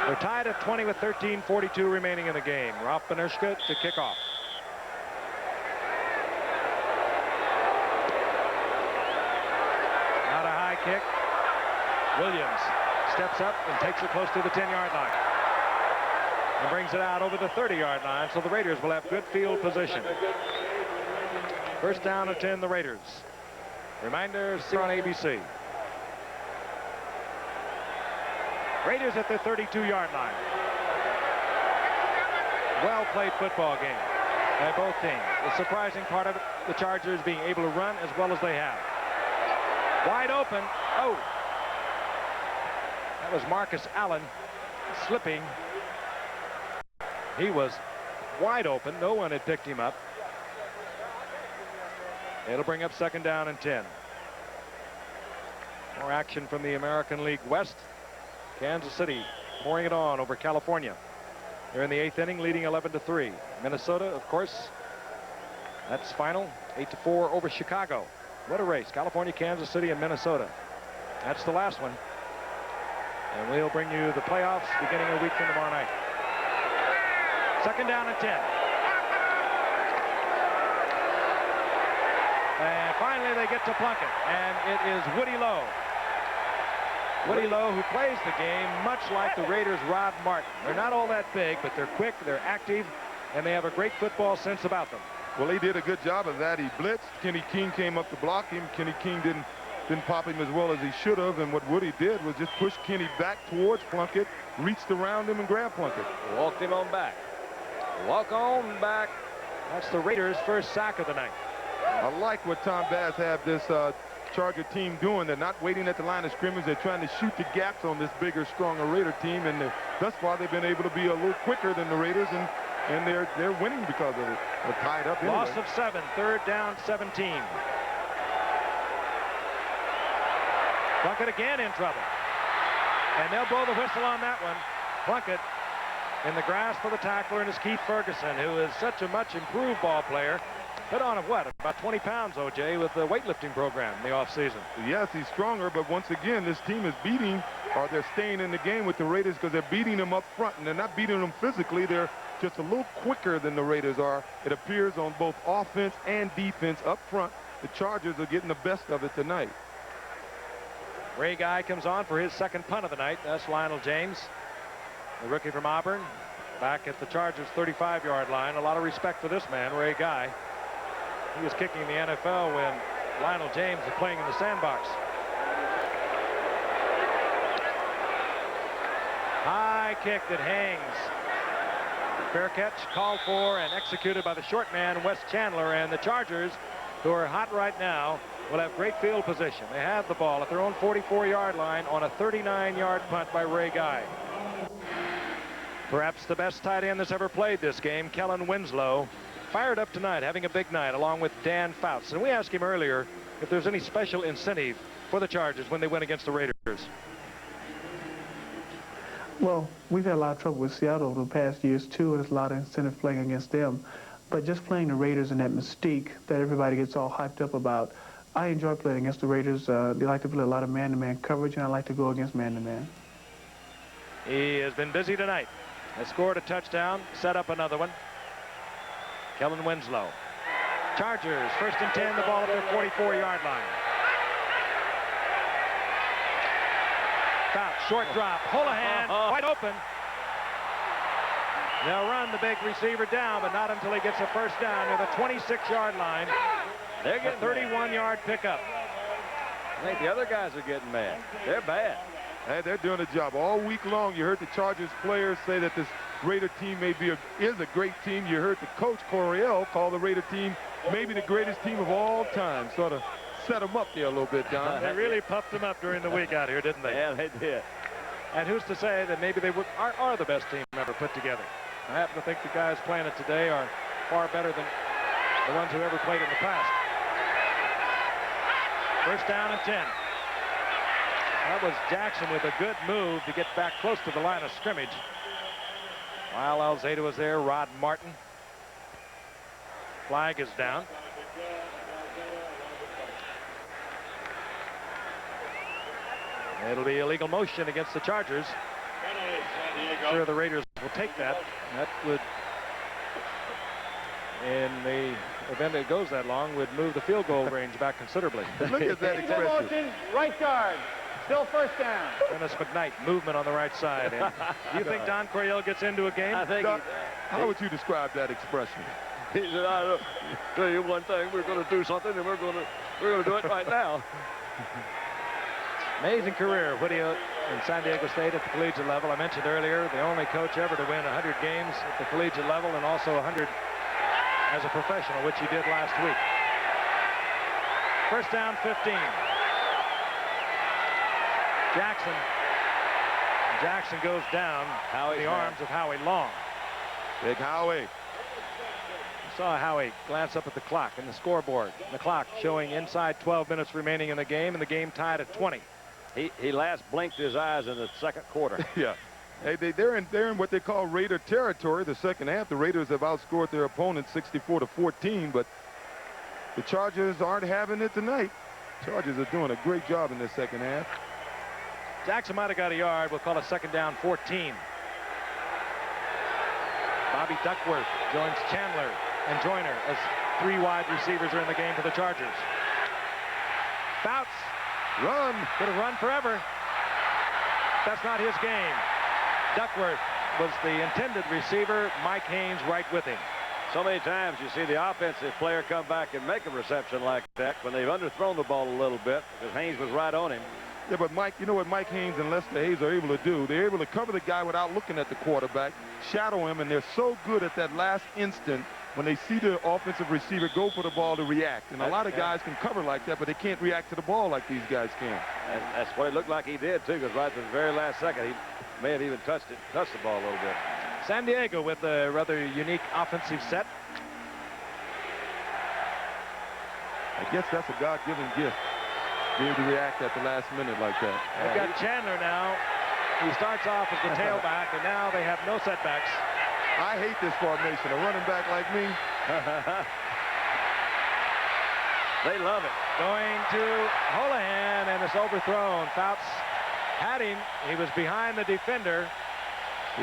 They're tied at 20 with 13:42 remaining in the game. Ralph Benershka to kick off. Not a high kick. Williams steps up and takes it close to the 10-yard line. And brings it out over the 30-yard line, so the Raiders will have good field position. First down and 10, the Raiders. Reminder, see on ABC. Raiders at their 32-yard line. Well-played football game by both teams. The surprising part of it, the Chargers being able to run as well as they have. Wide open. Oh. That was Marcus Allen slipping. He was wide open. No one had picked him up. It'll bring up second down and 10. More action from the American League West. Kansas City pouring it on over California. They're in the 8th inning, leading 11-3. Minnesota, of course, that's final, 8-4 over Chicago. What a race. California, Kansas City, and Minnesota. That's the last one. And we'll bring you the playoffs beginning a week from tomorrow night. Second down and 10. And finally they get to Plunkett, and it is Woody Lowe. Woody Lowe, who plays the game much like the Raiders' Rod Martin. They're not all that big, but they're quick, they're active, and they have a great football sense about them. Well, he did a good job of that. He blitzed. Kenny King came up to block him. Kenny King didn't pop him as well as he should have, and what Woody did was just push Kenny back towards Plunkett, reached around him and grabbed Plunkett. Walked him on back. Walk on back. That's the Raiders' first sack of the night. I like what Tom Bass have this Charger team doing. They're not waiting at the line of scrimmage. They're trying to shoot the gaps on this bigger, stronger Raider team, and thus far they've been able to be a little quicker than the Raiders, and they're winning because of it. They're tied up anyway. Loss of 7, third down, 17. Plunkett again in trouble. And they'll blow the whistle on that one. Plunkett in the grasp of the tackler, and is Keith Ferguson, who is such a much improved ball player. Put on what, about 20 pounds, O.J., with the weightlifting program in the offseason. Yes, he's stronger, but once again, this team is beating, or they're staying in the game with the Raiders because they're beating them up front, and they're not beating them physically. They're just a little quicker than the Raiders are. It appears on both offense and defense up front. The Chargers are getting the best of it tonight. Ray Guy comes on for his second punt of the night. That's Lionel James, the rookie from Auburn, back at the Chargers' 35-yard line. A lot of respect for this man, Ray Guy. He was kicking the NFL when Lionel James was playing in the sandbox. High kick that hangs. Fair catch called for and executed by the short man, Wes Chandler, and the Chargers, who are hot right now, will have great field position. They have the ball at their own 44-yard line on a 39-yard punt by Ray Guy. Perhaps the best tight end that's ever played this game, Kellen Winslow, fired up tonight, having a big night, along with Dan Fouts. And we asked him earlier if there's any special incentive for the Chargers when they win against the Raiders. Well, we've had a lot of trouble with Seattle over the past years, too, and there's a lot of incentive playing against them. But just playing the Raiders and that mystique that everybody gets all hyped up about, I enjoy playing against the Raiders. They like to play a lot of man-to-man coverage, and I like to go against man-to-man. He has been busy tonight. Has scored a touchdown, set up another one. Kellen Winslow. Chargers, 1st and 10, the ball at their 44-yard line. Foul, short drop, Holohan, wide open. They'll run the big receiver down, but not until he gets a first down near the 26-yard line. They're getting a 31-yard pickup. I think the other guys are getting mad. They're bad. Hey, they're doing a job all week long. You heard the Chargers players say that this Raider team is a great team. You heard the coach Coryell call the Raider team maybe the greatest team of all time. Sort of set them up there a little bit, Don. They really puffed them up during the week out here, didn't they? Yeah, they did. And who's to say that maybe they are the best team ever put together? I happen to think the guys playing it today are far better than the ones who ever played in the past. 1st down and 10. That was Jackson with a good move to get back close to the line of scrimmage. While Alzada was there, Rod Martin. Flag is down. It'll be illegal motion against the Chargers. I'm sure the Raiders will take that. That would, in the event it goes that long, would move the field goal range back considerably. Look at that Full expression. motion, right guard. Still 1st down. Dennis McKnight, movement on the right side. And do you think Don Coryell gets into a game? I think Doc, how would you describe that expression? he said, I'll tell you one thing, we're going to do something, and we're going to do it right now. Amazing career, Whittier in San Diego State at the collegiate level. I mentioned earlier, the only coach ever to win 100 games at the collegiate level and also 100 as a professional, which he did last week. 1st down, 15. Jackson goes down in the arms of Howie Long. Big Howie. Saw Howie glance up at the clock and the scoreboard. The clock showing inside 12 minutes remaining in the game, and the game tied at 20. He last blinked his eyes in the 2nd quarter. Yeah. Hey, they're in what they call Raider territory. The second half, the Raiders have outscored their opponents 64-14, but the Chargers aren't having it tonight. Chargers are doing a great job in the second half. Jackson might have got a yard. We'll call it 2nd down, 14. Bobby Duckworth joins Chandler and Joyner as 3 wide receivers are in the game for the Chargers. Fouts. Run. Could have run forever. That's not his game. Duckworth was the intended receiver. Mike Haynes right with him. So many times you see the offensive player come back and make a reception like that when they've underthrown the ball a little bit because Haynes was right on him. Yeah, but Mike, you know what Mike Haynes and Lester Hayes are able to do? They're able to cover the guy without looking at the quarterback, shadow him, and they're so good at that last instant when they see the offensive receiver go for the ball to react. And a lot of guys can cover like that, but they can't react to the ball like these guys can. And that's what it looked like he did, too, because right at the very last second, he may have even touched the ball a little bit. San Diego with a rather unique offensive set. I guess that's a God-given gift, be able to react at the last minute like that. They've got Chandler now. He starts off as the tailback, and now they have no setbacks. I hate this formation. A running back like me. They love it. Going to Holohan, and it's overthrown. Fouts had him. He was behind the defender,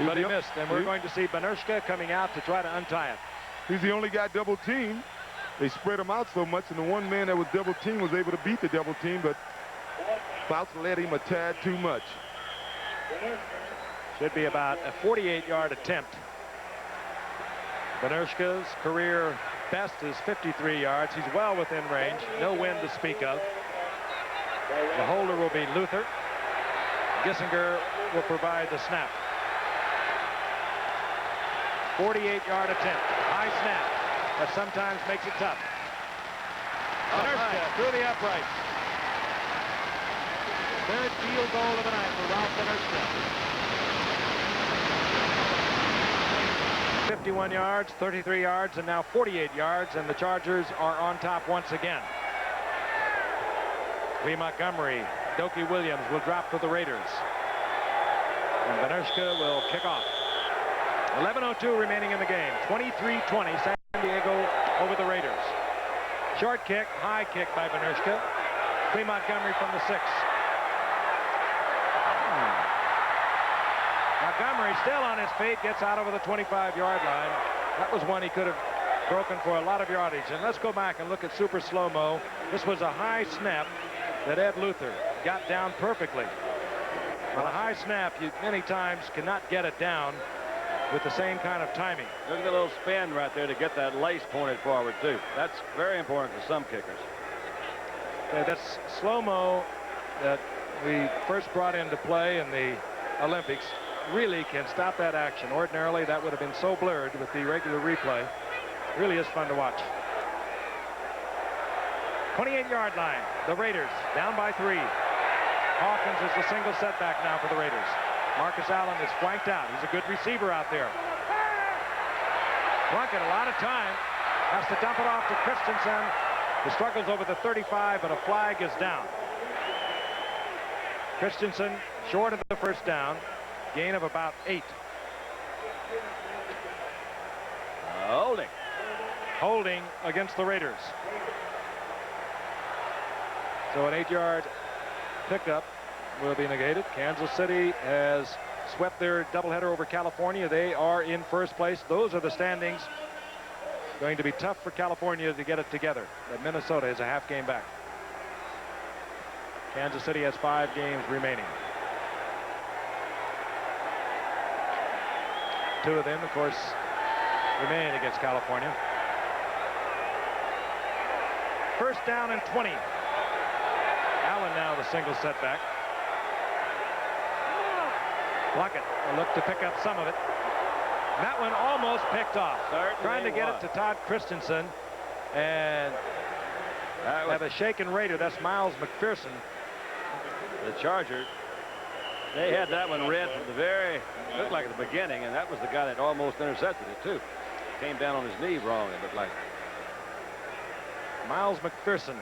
but he missed. And we're going to see Benershka coming out to try to untie it. He's the only guy double teamed. They spread him out so much, and the one man that was double teamed was able to beat the double team, but Fouts led him a tad too much. Should be about a 48-yard attempt. Benershka's career best is 53 yards. He's well within range. No wind to speak of. The holder will be Luther. Gissinger will provide the snap. 48-yard attempt. High snap. That sometimes makes it tough. Benershka through the uprights. Third field goal of the night for Ralph Benershka. 51 yards, 33 yards, and now 48 yards, and the Chargers are on top once again. Lee Montgomery, Dokie Williams will drop for the Raiders. And Benershka will kick off. 11:02 remaining in the game. 23-20, San Diego over the Raiders. Short kick, high kick by Benershka. Lee Montgomery from the 6. Montgomery still on his feet, gets out over the 25-yard line. That was one he could have broken for a lot of yardage. And let's go back and look at super slow-mo. This was a high snap that Ed Luther got down perfectly. On a high snap, you many times cannot get it down with the same kind of timing. Look at the little spin right there to get that lace pointed forward, too. That's very important for some kickers. Yeah, that's slow-mo that we first brought into play in the Olympics. Really can stop that action. Ordinarily, that would have been so blurred with the regular replay. Really is fun to watch. 28-yard line. The Raiders down by 3. Hawkins is the single setback now for the Raiders. Marcus Allen is flanked out. He's a good receiver out there. Plunkett, a lot of time. Has to dump it off to Christensen, who struggles over the 35, but a flag is down. Christensen short of the first down. Gain of about 8. Holding. Holding against the Raiders. So an 8-yard pickup will be negated. Kansas City has swept their doubleheader over California. They are in first place. Those are the standings. Going to be tough for California to get it together. But Minnesota is a half game back. Kansas City has 5 games remaining. 2 of them, of course, remain against California. First down and 20. Allen now the single setback. Plunkett will look to pick up some of it. That one almost picked off. Trying to get it to Todd Christensen. And have a shaken Raider. That's Miles McPherson. The Chargers, they had that one read from the very, looked like at the beginning, and that was the guy that almost intercepted it, too. Came down on his knee wrong, it looked like. Miles McPherson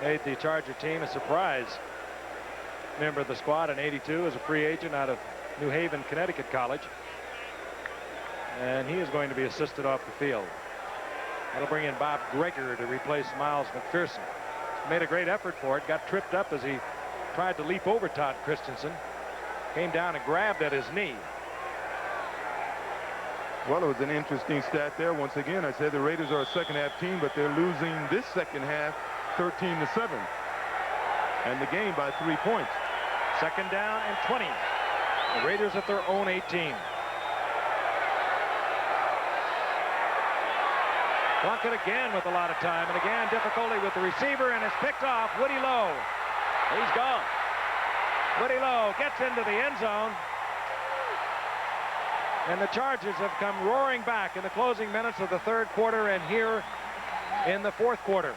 made the Charger team a surprise member of the squad in '82 as a free agent out of New Haven, Connecticut College. And he is going to be assisted off the field. That'll bring in Bob Greger to replace Miles McPherson. Made a great effort for it. Got tripped up as he tried to leap over Todd Christensen. Came down and grabbed at his knee. Well, it was an interesting stat there. Once again, I said the Raiders are a second-half team, but they're losing this second half 13-7. And the game by 3 points. Second down and 20. The Raiders at their own 18. Plunkett again with a lot of time, and again difficulty with the receiver, and it's picked off. Woody Lowe. He's gone. Woody Lowe gets into the end zone. And the Chargers have come roaring back in the closing minutes of the third quarter and here in the fourth quarter.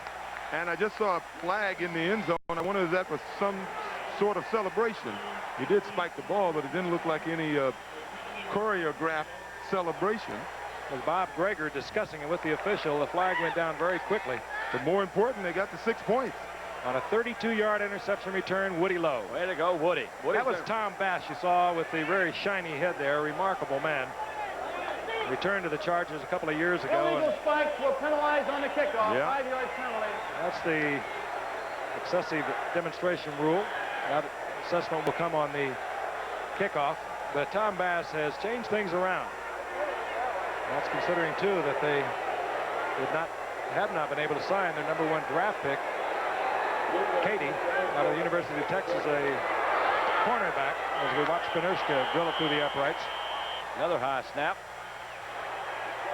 And I just saw a flag in the end zone. I wonder if that was some sort of celebration. He did spike the ball, but it didn't look like any choreographed celebration. With Bob Greger discussing it with the official, the flag went down very quickly. But more important, they got the 6 points. On a 32-yard interception return, Woody Lowe. Way to go, Woody. That was Tom Bass you saw with the very shiny head there. Remarkable man. Returned to the Chargers a couple of years ago. Illegal spikes were penalized on the kickoff. Yeah. 5-yard penalty. That's the excessive demonstration rule. That assessment will come on the kickoff. But Tom Bass has changed things around. That's considering, too, that they have not been able to sign their #1 draft pick, Katie, out of the University of Texas, a cornerback, as we watch Benershka drill it through the uprights. Another high snap.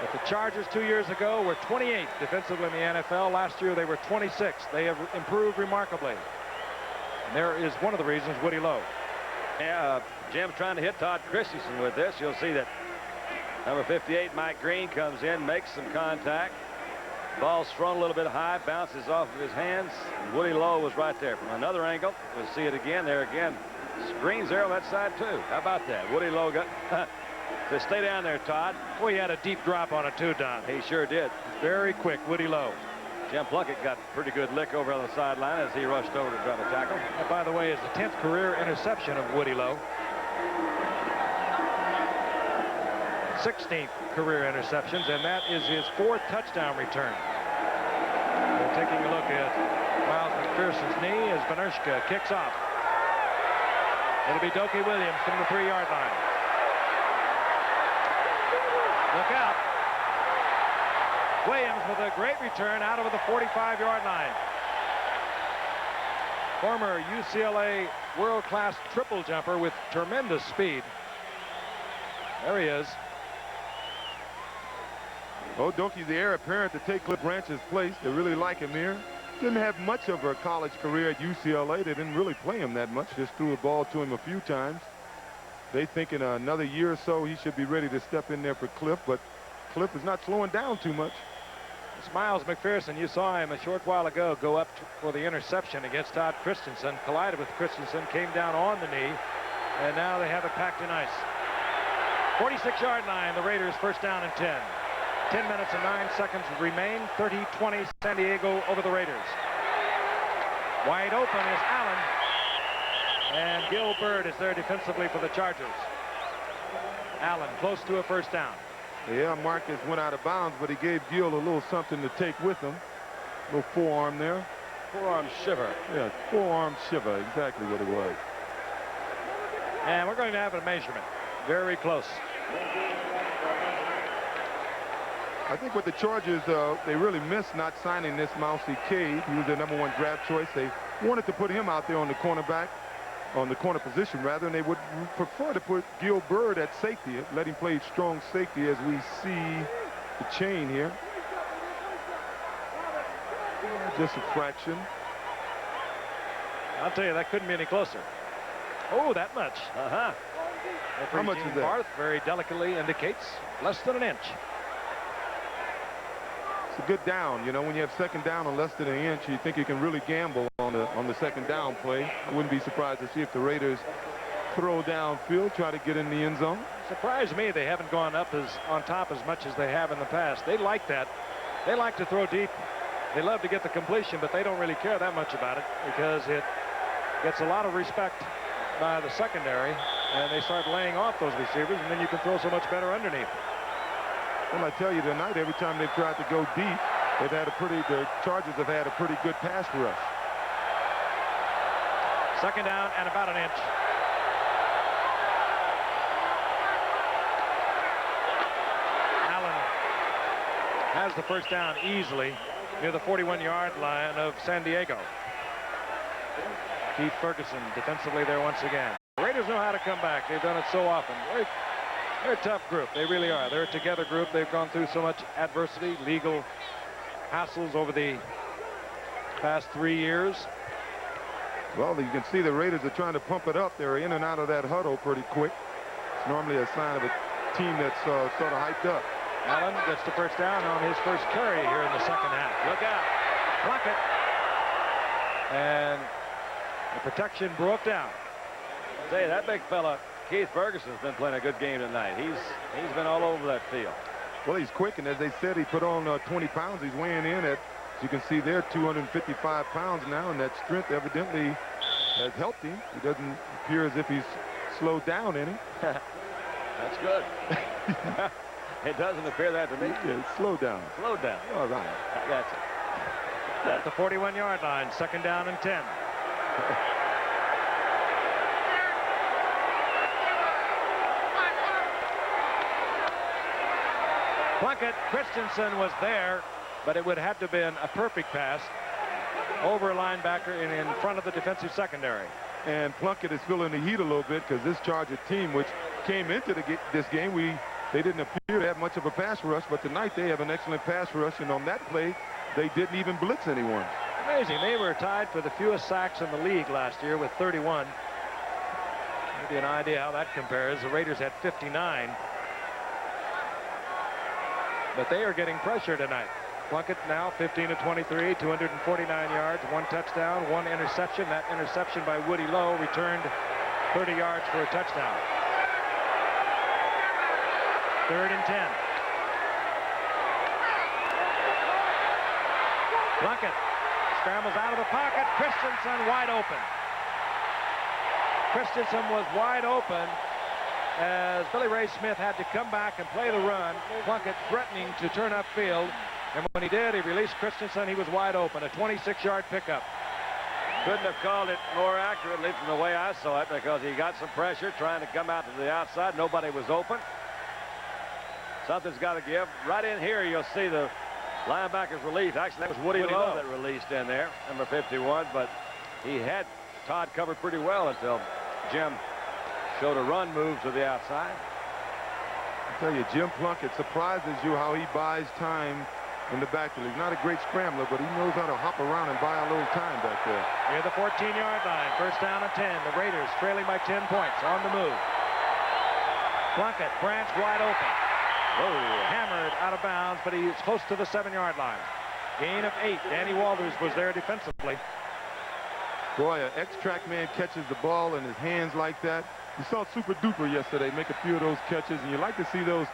But the Chargers 2 years ago were 28th defensively in the NFL. Last year they were 26th. They have improved remarkably. And there is one of the reasons, Woody Lowe. Yeah, Jim's trying to hit Todd Christensen with this. You'll see that number 58, Mike Green, comes in, makes some contact. Ball's thrown a little bit high, bounces off of his hands. And Woody Lowe was right there. From another angle, we'll see it again there again. Green's there on that side, too. How about that? Woody Lowe got So stay down there, Todd. Boy, he had a deep drop on it too, Don. He sure did. Very quick, Woody Lowe. Jim Plunkett got a pretty good lick over on the sideline as he rushed over to try to tackle. That, by the way, is the 10th career interception of Woody Lowe. 16th career interceptions, and that is his 4th touchdown return. We're taking a look at Miles McPherson's knee as Benershka kicks off. It'll be Dokie Williams from the 3-yard line. Look out. Williams with a great return out of the 45-yard line. Former UCLA world-class triple jumper with tremendous speed. There he is. Oh, Dokie's the heir apparent to take Cliff Branch's place. They really like him here. Didn't have much of a college career at UCLA. They didn't really play him that much. Just threw a ball to him a few times. They think in another year or so he should be ready to step in there for Cliff, but Cliff is not slowing down too much. It's Miles McPherson. You saw him a short while ago go up for the interception against Todd Christensen, collided with Christensen, came down on the knee, and now they have it packed in ice. 46-yard line, the Raiders first down and 10. 10 minutes and 9 seconds remain. 30-20 San Diego over the Raiders. Wide open is Allen. And Gil Byrd is there defensively for the Chargers. Allen close to a first down. Yeah, Marcus went out of bounds, but he gave Gil a little something to take with him. A little forearm there. Forearm shiver. Yeah, forearm shiver, exactly what it was. And we're going to have a measurement. Very close. I think with the Chargers, they really missed not signing this Mousy Cade. He was their #1 draft choice. They wanted to put him out there on the cornerback, on the corner position rather, and they would prefer to put Gil Byrd at safety, let him play strong safety as we see the chain here. Just a fraction. I'll tell you, that couldn't be any closer. Oh, that much. Uh-huh. How much is that? Barth very delicately indicates less than an inch. It's a good down. You know, when you have second down on less than an inch, you think you can really gamble on the second down play. I wouldn't be surprised to see if the Raiders throw downfield, try to get in the end zone. Surprised me they haven't gone up on top as much as they have in the past. They like that. They like to throw deep. They love to get the completion, but they don't really care that much about it because it gets a lot of respect by the secondary, and they start laying off those receivers, and then you can throw so much better underneath. Well, I tell you tonight, every time they've tried to go deep, they've had the Chargers have had a pretty good pass rush. Second down and about an inch. Allen has the first down easily near the 41-yard line of San Diego. Keith Ferguson defensively there once again. The Raiders know how to come back. They've done it so often. They're a tough group. They really are. They're a together group. They've gone through so much adversity, legal hassles over the past 3 years. Well, you can see the Raiders are trying to pump it up. They're in and out of that huddle pretty quick. It's normally a sign of a team that's sort of hyped up. Allen gets the first down on his first carry here in the second half. Look out. Plunkett. And the protection broke down. I'll tell you, that big fella, Keith Ferguson's been playing a good game tonight. He's been all over that field. Well, he's quick, and as they said, he put on 20 pounds. He's weighing in at, as you can see there, 255 pounds now, and that strength evidently has helped him. He doesn't appear as if he's slowed down any. That's good. It doesn't appear that to me. Yeah, slow down. Slow down. All right. I got you. At the 41-yard line, second down and 10. Plunkett, Christensen was there, but it would have had to have been a perfect pass over a linebacker and in front of the defensive secondary. And Plunkett is feeling the heat a little bit because this Charger team, which came into this game, they didn't appear to have much of a pass rush, but tonight they have an excellent pass rush, and on that play, they didn't even blitz anyone. Amazing. They were tied for the fewest sacks in the league last year with 31. Give you an idea how that compares. The Raiders had 59. But they are getting pressure tonight. Plunkett now 15 of 23, 249 yards, 1 touchdown, 1 interception. That interception by Woody Lowe returned 30 yards for a touchdown. 3rd and 10. Plunkett scrambles out of the pocket. Christensen wide open. Christensen was wide open as Billy Ray Smith had to come back and play the run. Plunkett threatening to turn upfield. And when he did, he released Christensen. He was wide open. A 26-yard pickup. Couldn't have called it more accurately from the way I saw it, because he got some pressure trying to come out to the outside. Nobody was open. Something's got to give. Right in here, you'll see the linebacker's relief. Actually, that was Woody Lowe that released in there, number 51, but he had Todd covered pretty well until Jim showed a run move to the outside. I tell you, Jim Plunkett surprises you how he buys time in the backfield. He's not a great scrambler, but he knows how to hop around and buy a little time back there. Near the 14-yard line, 1st down and 10. The Raiders trailing by 10 points on the move. Plunkett, Branch wide open. Whoa, hammered out of bounds, but he's close to the 7-yard line. Gain of 8. Danny Walters was there defensively. Boy, an ex-track man catches the ball in his hands like that. You saw Super Duper yesterday make a few of those catches, and you like to see those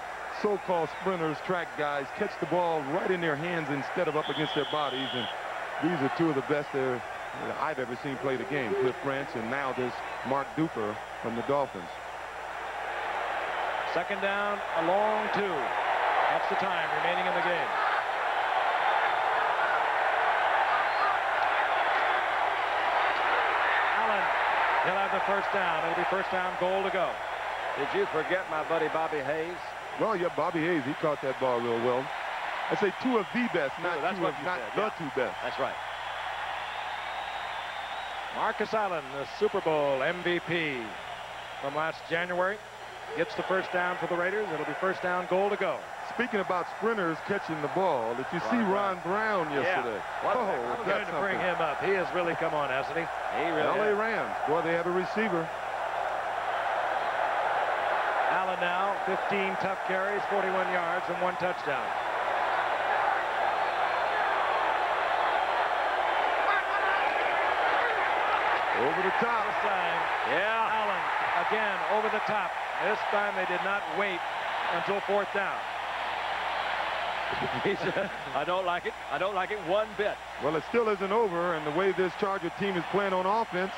so-called sprinters, track guys, catch the ball right in their hands instead of up against their bodies. And these are two of the best I've ever seen play the game. Cliff Branch and now this Mark Duper from the Dolphins. 2nd down, a long 2. That's the time remaining in the game. Allen, he'll have the 1st down. It'll be 1st down, goal to go. Did you forget my buddy Bobby Hayes? Well, yeah, Bobby Hayes, he caught that ball real well. I say 2 of the best, not that's two what of you not said, the yeah. 2 best. That's right. Marcus Allen, the Super Bowl MVP from last January, gets the 1st down for the Raiders. It'll be 1st down, goal to go. Speaking about sprinters catching the ball, did you see Ron Brown yesterday? Yeah. I'm going to bring him up. He has really come on, hasn't he? He really LA Rams. Boy, they have a receiver. Allen now, 15 tough carries, 41 yards, and 1 touchdown. Over the top. This time, Yeah. Allen again over the top. This time they did not wait until 4th down. I don't like it. I don't like it one bit. Well, it still isn't over, and the way this Charger team is playing on offense,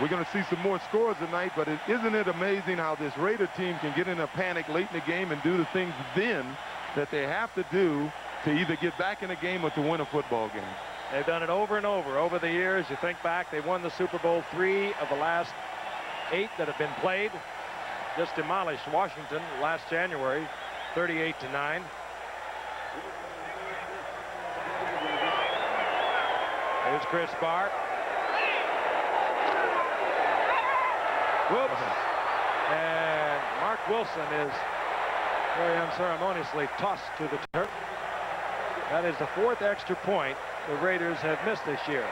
we're going to see some more scores tonight. But isn't it amazing how this Raider team can get in a panic late in the game and do the things then that they have to do to either get back in the game or to win a football game? They've done it over and over the years. You think back, they won the Super Bowl 3 of the last 8 that have been played. Just demolished Washington last January, 38-9. Here's Chris Barr. Whoops. And Mark Wilson is very unceremoniously tossed to the turf. That is the 4th extra point the Raiders have missed this year.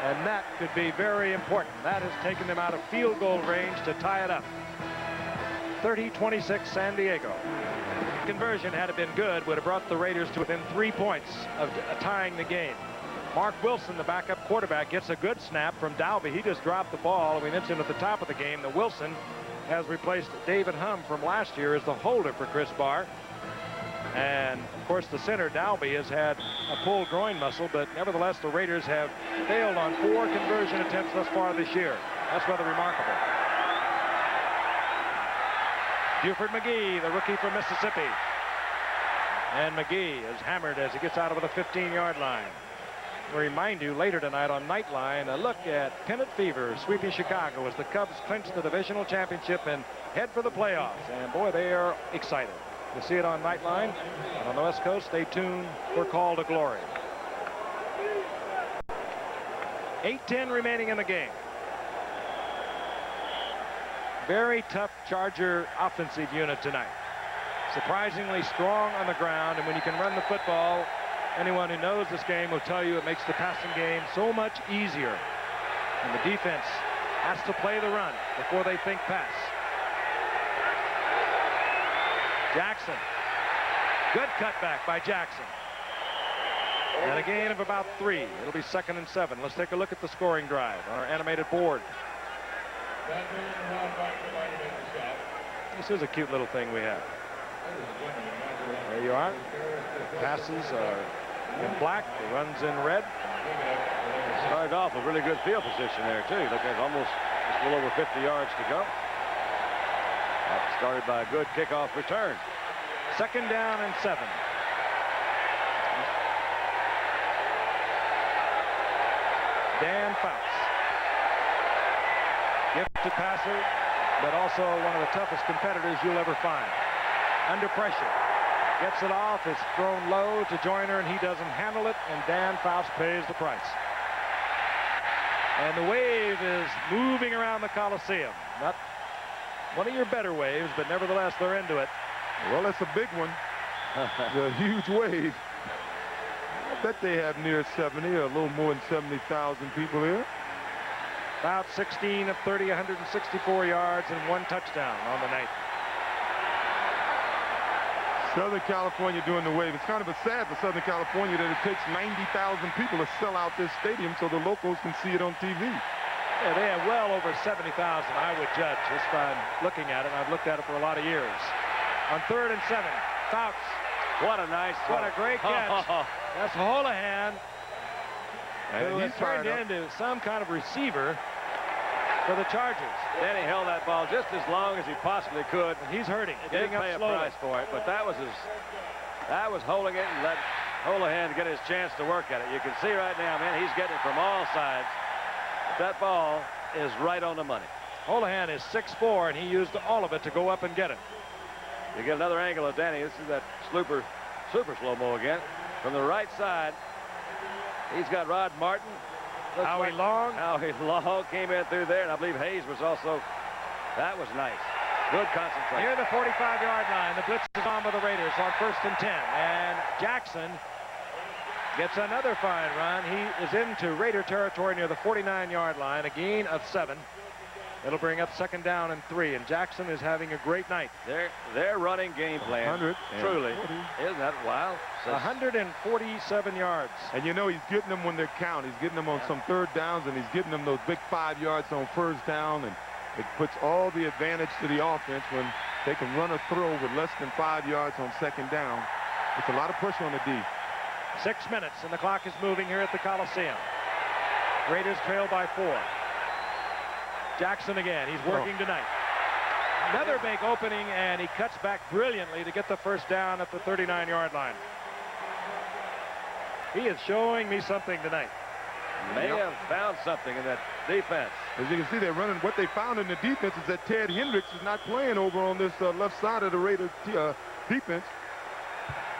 And that could be very important. That has taken them out of field goal range to tie it up. 30-26 San Diego. Conversion, had it been good, would have brought the Raiders to within 3 points of tying the game. Mark Wilson, the backup quarterback, gets a good snap from Dalby. He just dropped the ball. We mentioned at the top of the game that Wilson has replaced David Humm from last year as the holder for Chris Barr. And, of course, the center, Dalby, has had a pulled groin muscle, but nevertheless, the Raiders have failed on 4 conversion attempts thus far this year. That's rather remarkable. Buford McGee, the rookie from Mississippi. And McGee is hammered as he gets out over the 15-yard line. I'll remind you later tonight on Nightline, a look at Pennant Fever sweeping Chicago as the Cubs clinch the divisional championship and head for the playoffs. And, boy, they are excited. You see it on Nightline. And on the West Coast, stay tuned for Call to Glory. 8:10 remaining in the game. Very tough Charger offensive unit tonight. Surprisingly strong on the ground, and when you can run the football, anyone who knows this game will tell you it makes the passing game so much easier. And the defense has to play the run before they think pass. Jackson. Good cutback by Jackson. And a gain of about 3. It'll be 2nd and 7. Let's take a look at the scoring drive on our animated board. This is a cute little thing we have. There you are. Passes are in black, the runs in red. Started off with really good field position there, too. Look, there's almost just a little over 50 yards to go. That started by a good kickoff return. 2nd down and 7. Dan Fouts. Gifted passer, but also one of the toughest competitors you'll ever find. Under pressure. Gets it off. It's thrown low to Joyner, and he doesn't handle it, and Dan Fouts pays the price. And the wave is moving around the Coliseum. Not one of your better waves, but nevertheless, they're into it. Well, that's a big one. It's a huge wave. I bet they have near 70, or a little more than 70,000 people here. About 16 of 30, 164 yards, and 1 touchdown on the night. Southern California doing the wave. It's kind of sad for Southern California that it takes 90,000 people to sell out this stadium so the locals can see it on TV. Yeah, they have well over 70,000, I would judge, just by looking at it. I've looked at it for a lot of years. On 3rd and 7, Fouts. What a nice throw. What a great catch. That's Holohan, who And has turned into some kind of receiver for the Chargers. Then he held that ball just as long as he possibly could. And he's hurting. He Getting didn't up pay slowly. a price for it, but that was holding it and let Holohan get his chance to work at it. You can see right now, man, he's getting it from all sides. But that ball is right on the money. Holohan is 6'4", and he used all of it to go up and get it. You get another angle of Danny. This is that super slow-mo again. From the right side, he's got Rod Martin. Howie Long. Howie Long came in through there, and I believe Hayes was also. That was nice. Good concentration. Near the 45-yard line, the blitz is on by the Raiders on 1st and 10. And Jackson gets another fine run. He is into Raider territory near the 49-yard line, a gain of 7. It'll bring up 2nd down and 3, and Jackson is having a great night. Their running game plan, truly, isn't that wild? 147 yards. And you know he's getting them when they're count. He's getting them on some 3rd downs, and he's getting them those big 5 yards on 1st down, and it puts all the advantage to the offense when they can run a throw with less than 5 yards on 2nd down. It's a lot of pressure on the D. 6 minutes, and the clock is moving here at the Coliseum. Raiders trail by 4. Jackson again. He's working tonight. Another big opening, and he cuts back brilliantly to get the 1st down at the 39-yard line. He is showing me something tonight. May have found something in that defense. As you can see, they're running. What they found in the defense is that Ted Hendricks is not playing over on this left side of the Raiders defense.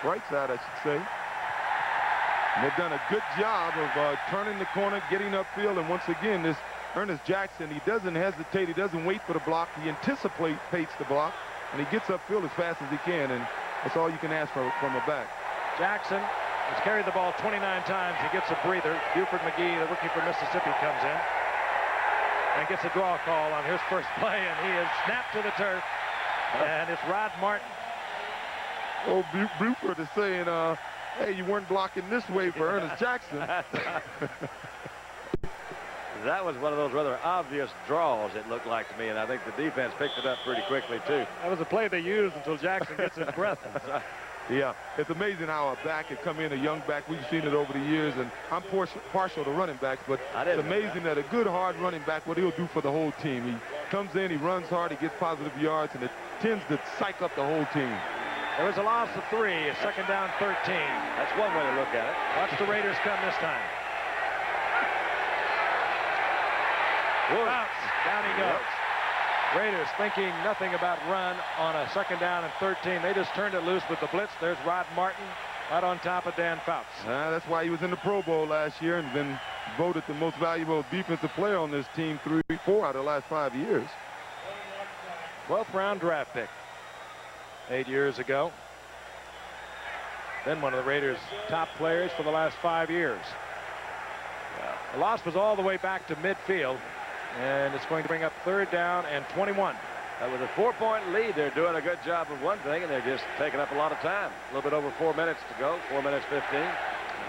Right side, I should say. And they've done a good job of turning the corner, getting upfield, and once again, this Ernest Jackson, he doesn't hesitate. He doesn't wait for the block. He anticipates the block, and he gets upfield as fast as he can, and that's all you can ask from a back. Jackson has carried the ball 29 times. He gets a breather. Buford McGee, the rookie from Mississippi, comes in and gets a draw call on his first play, and he is snapped to the turf, and it's Rod Martin. Oh, Buford is saying, hey, you weren't blocking this way for Ernest Jackson. That was one of those rather obvious draws, it looked like to me, and I think the defense picked it up pretty quickly, too. That was a play they used until Jackson gets his breath. Yeah, it's amazing how a back could come in, a young back. We've seen it over the years, and I'm partial to running backs, but it's amazing that a good, hard running back, what he'll do for the whole team. He comes in, he runs hard, he gets positive yards, and it tends to psych up the whole team. There was a loss of 3, a 2nd down 13. That's one way to look at it. Watch the Raiders come this time. Bounce. Down he goes. Raiders thinking nothing about run on a 2nd down and 13. They just turned it loose with the blitz. There's Rod Martin right on top of Dan Fouts. That's why he was in the Pro Bowl last year and been voted the most valuable defensive player on this team 4 out of the last 5 years. 12th round draft pick 8 years ago. Then one of the Raiders' top players for the last 5 years. The loss was all the way back to midfield, and it's going to bring up 3rd down and 21. With a 4-point lead, they're doing a good job of one thing, and they're just taking up a lot of time. A little bit over 4 minutes to go, 4 minutes 15.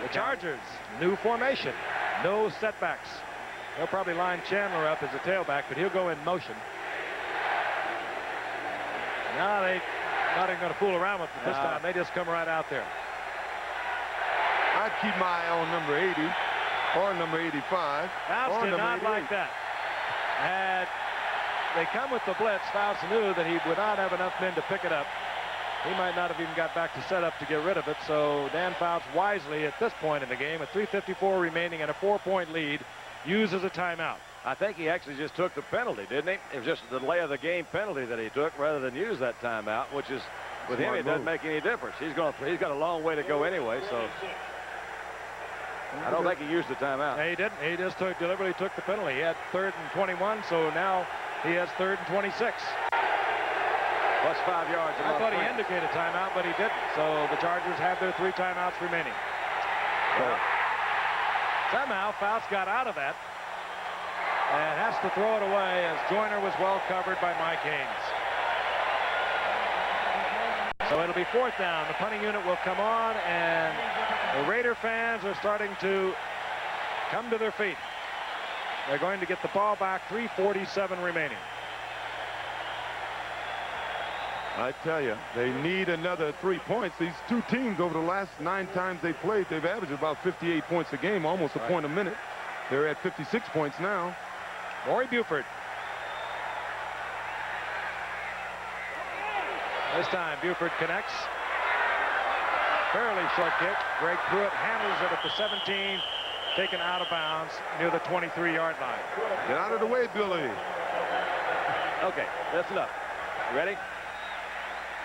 The Chargers, new formation, no setbacks. They'll probably line Chandler up as a tailback, but he'll go in motion. Now they not even going to fool around with it this time. They just come right out there. I'd keep my eye on number 80 or number 85. Fouts did not like that. Had they come with the blitz, Fouts knew that he would not have enough men to pick it up. He might not have even got back to set up to get rid of it. So Dan Fouts wisely at this point in the game, with 3:54 remaining and a 4-point lead, uses a timeout. I think he actually just took the penalty, didn't he? It was just the delay of the game penalty that he took rather than use that timeout, which is, with him, it doesn't make any difference. He's got a long way to go anyway, so I don't think he used the timeout. He didn't. He just deliberately took the penalty. He had 3rd and 21, so now he has 3rd and 26. Plus 5 yards. I thought he indicated timeout, but he didn't. So the Chargers have their 3 timeouts remaining. Somehow Fouts got out of that and has to throw it away as Joyner was well covered by Mike Haynes. So it'll be 4th down. The punting unit will come on, and the Raider fans are starting to come to their feet. They're going to get the ball back, 3:47 remaining. I tell you, they need another 3 points. These two teams, over the last 9 times they played, they've averaged about 58 points a game, almost a point a minute. They're at 56 points now. MAURY Buford. This time Buford connects. Fairly short kick. Greg Pruitt handles it at the 17, taken out of bounds near the 23-yard line. Get out of the way, Billy. Okay, listen up. You ready?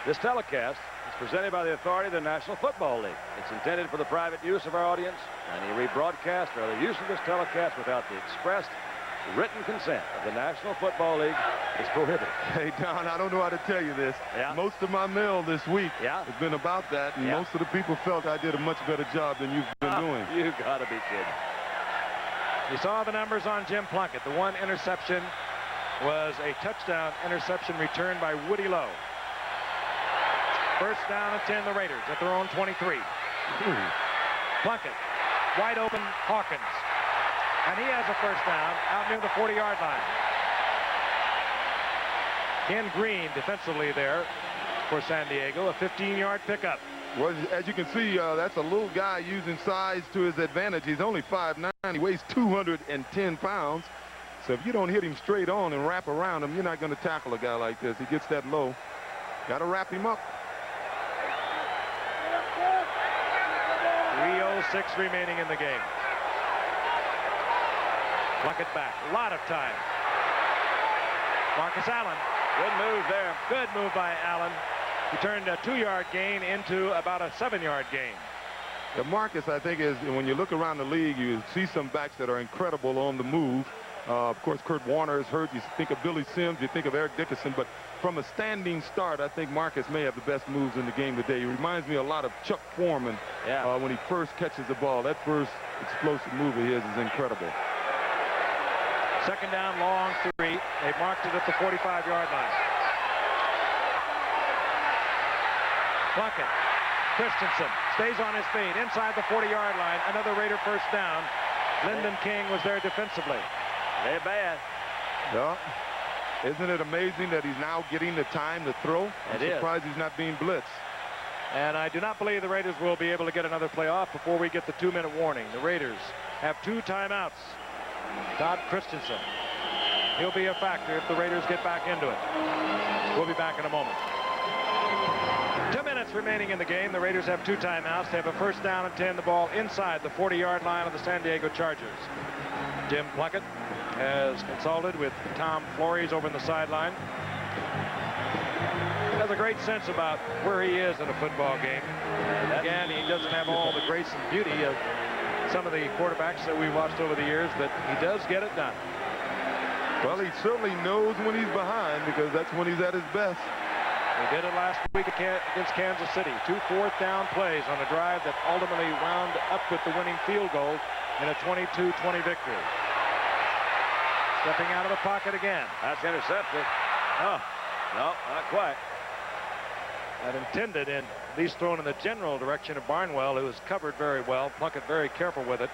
This telecast is presented by the authority of the National Football League. It's intended for the private use of our audience. Any rebroadcast or other use of this telecast without the expressed written consent of the National Football League is prohibited. Hey, Don, I don't know how to tell you this. Most of my mail this week has been about that, and most of the people felt I did a much better job than you've been doing. You gotta be kidding. You saw the numbers on Jim Plunkett. The one interception was a touchdown interception returned by Woody Lowe. 1st down and 10, the Raiders at their own 23. Plunkett, wide open Hawkins. And he has a 1st down out near the 40-yard line. Ken Green defensively there for San Diego, a 15-yard pickup. Well, as you can see, that's a little guy using size to his advantage. He's only 5'9". He weighs 210 pounds. So if you don't hit him straight on and wrap around him, you're not going to tackle a guy like this. He gets that low. Got to wrap him up. 3:06 remaining in the game. Plunkett back. A lot of time. Marcus Allen. Good move there. Good move by Allen. He turned a 2-yard gain into about a 7-yard gain. The Marcus, I think, is when you look around the league, you see some backs that are incredible on the move. Of course, Kurt Warner is hurt. You think of Billy Sims, you think of Eric Dickerson, but from a standing start, I think Marcus may have the best moves in the game today. He reminds me a lot of Chuck Foreman when he first catches the ball. That first explosive move of his is incredible. 2nd down, long 3. They marked it at the 45-yard line. Plunkett. Christensen stays on his feet inside the 40-yard line. Another Raider 1st down. Lyndon King was there defensively. They're bad. Yeah. Isn't it amazing that he's now getting the time to throw? I'm surprised he's not being blitzed. And I do not believe the Raiders will be able to get another play off before we get the 2-minute warning. The Raiders have 2 timeouts. Todd Christensen. He'll be a factor if the Raiders get back into it. We'll be back in a moment. 2 minutes remaining in the game. The Raiders have 2 timeouts. They have a 1st down and 10. The ball inside the 40-yard line of the San Diego Chargers. Jim Plunkett has consulted with Tom Flores over in the sideline. Has a great sense about where he is in a football game. Again, he doesn't have all the grace and beauty of some of the quarterbacks that we've watched over the years, but he does get it done. Well, he certainly knows when he's behind, because that's when he's at his best. He did it last week against Kansas City. 2 4th-down plays on a drive that ultimately wound up with the winning field goal in a 22-20 victory. Stepping out of the pocket again. That's intercepted. Oh, no, not quite. That intended, and at least thrown in the general direction of Barnwell, who was covered very well. Plunkett very careful with it.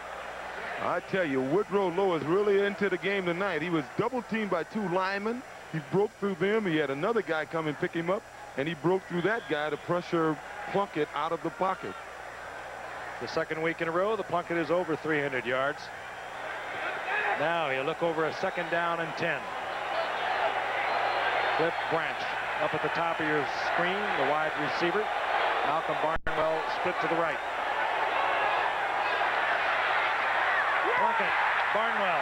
I tell you, Woodrow Lowe is really into the game tonight. He was double-teamed by 2 linemen. He broke through them. He had another guy come and pick him up. and he broke through that guy to pressure Plunkett out of the pocket. The second week in a row, the Plunkett is over 300 yards. Now you look over a 2nd down and 10. Cliff Branch up at the top of your screen, the wide receiver. Malcolm Barnwell split to the right. Plunkett, Barnwell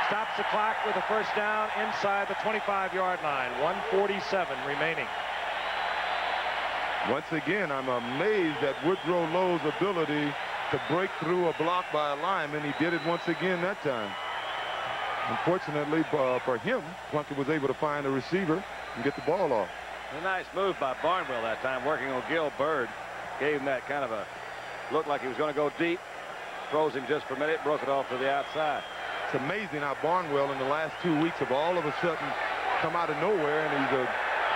stops the clock with a 1st down inside the 25-yard line. 1:47 remaining. Once again, I'm amazed at Woodrow Lowe's ability to break through a block by a lineman. He did it once again that time. Unfortunately for him, Plunkett was able to find a receiver and get the ball off. A nice move by Barnwell that time, working on Gil Byrd. Gave him that kind of a look like he was going to go deep. Throws him just for a minute, broke it off to the outside. It's amazing how Barnwell in the last 2 weeks have all of a sudden come out of nowhere, and he's a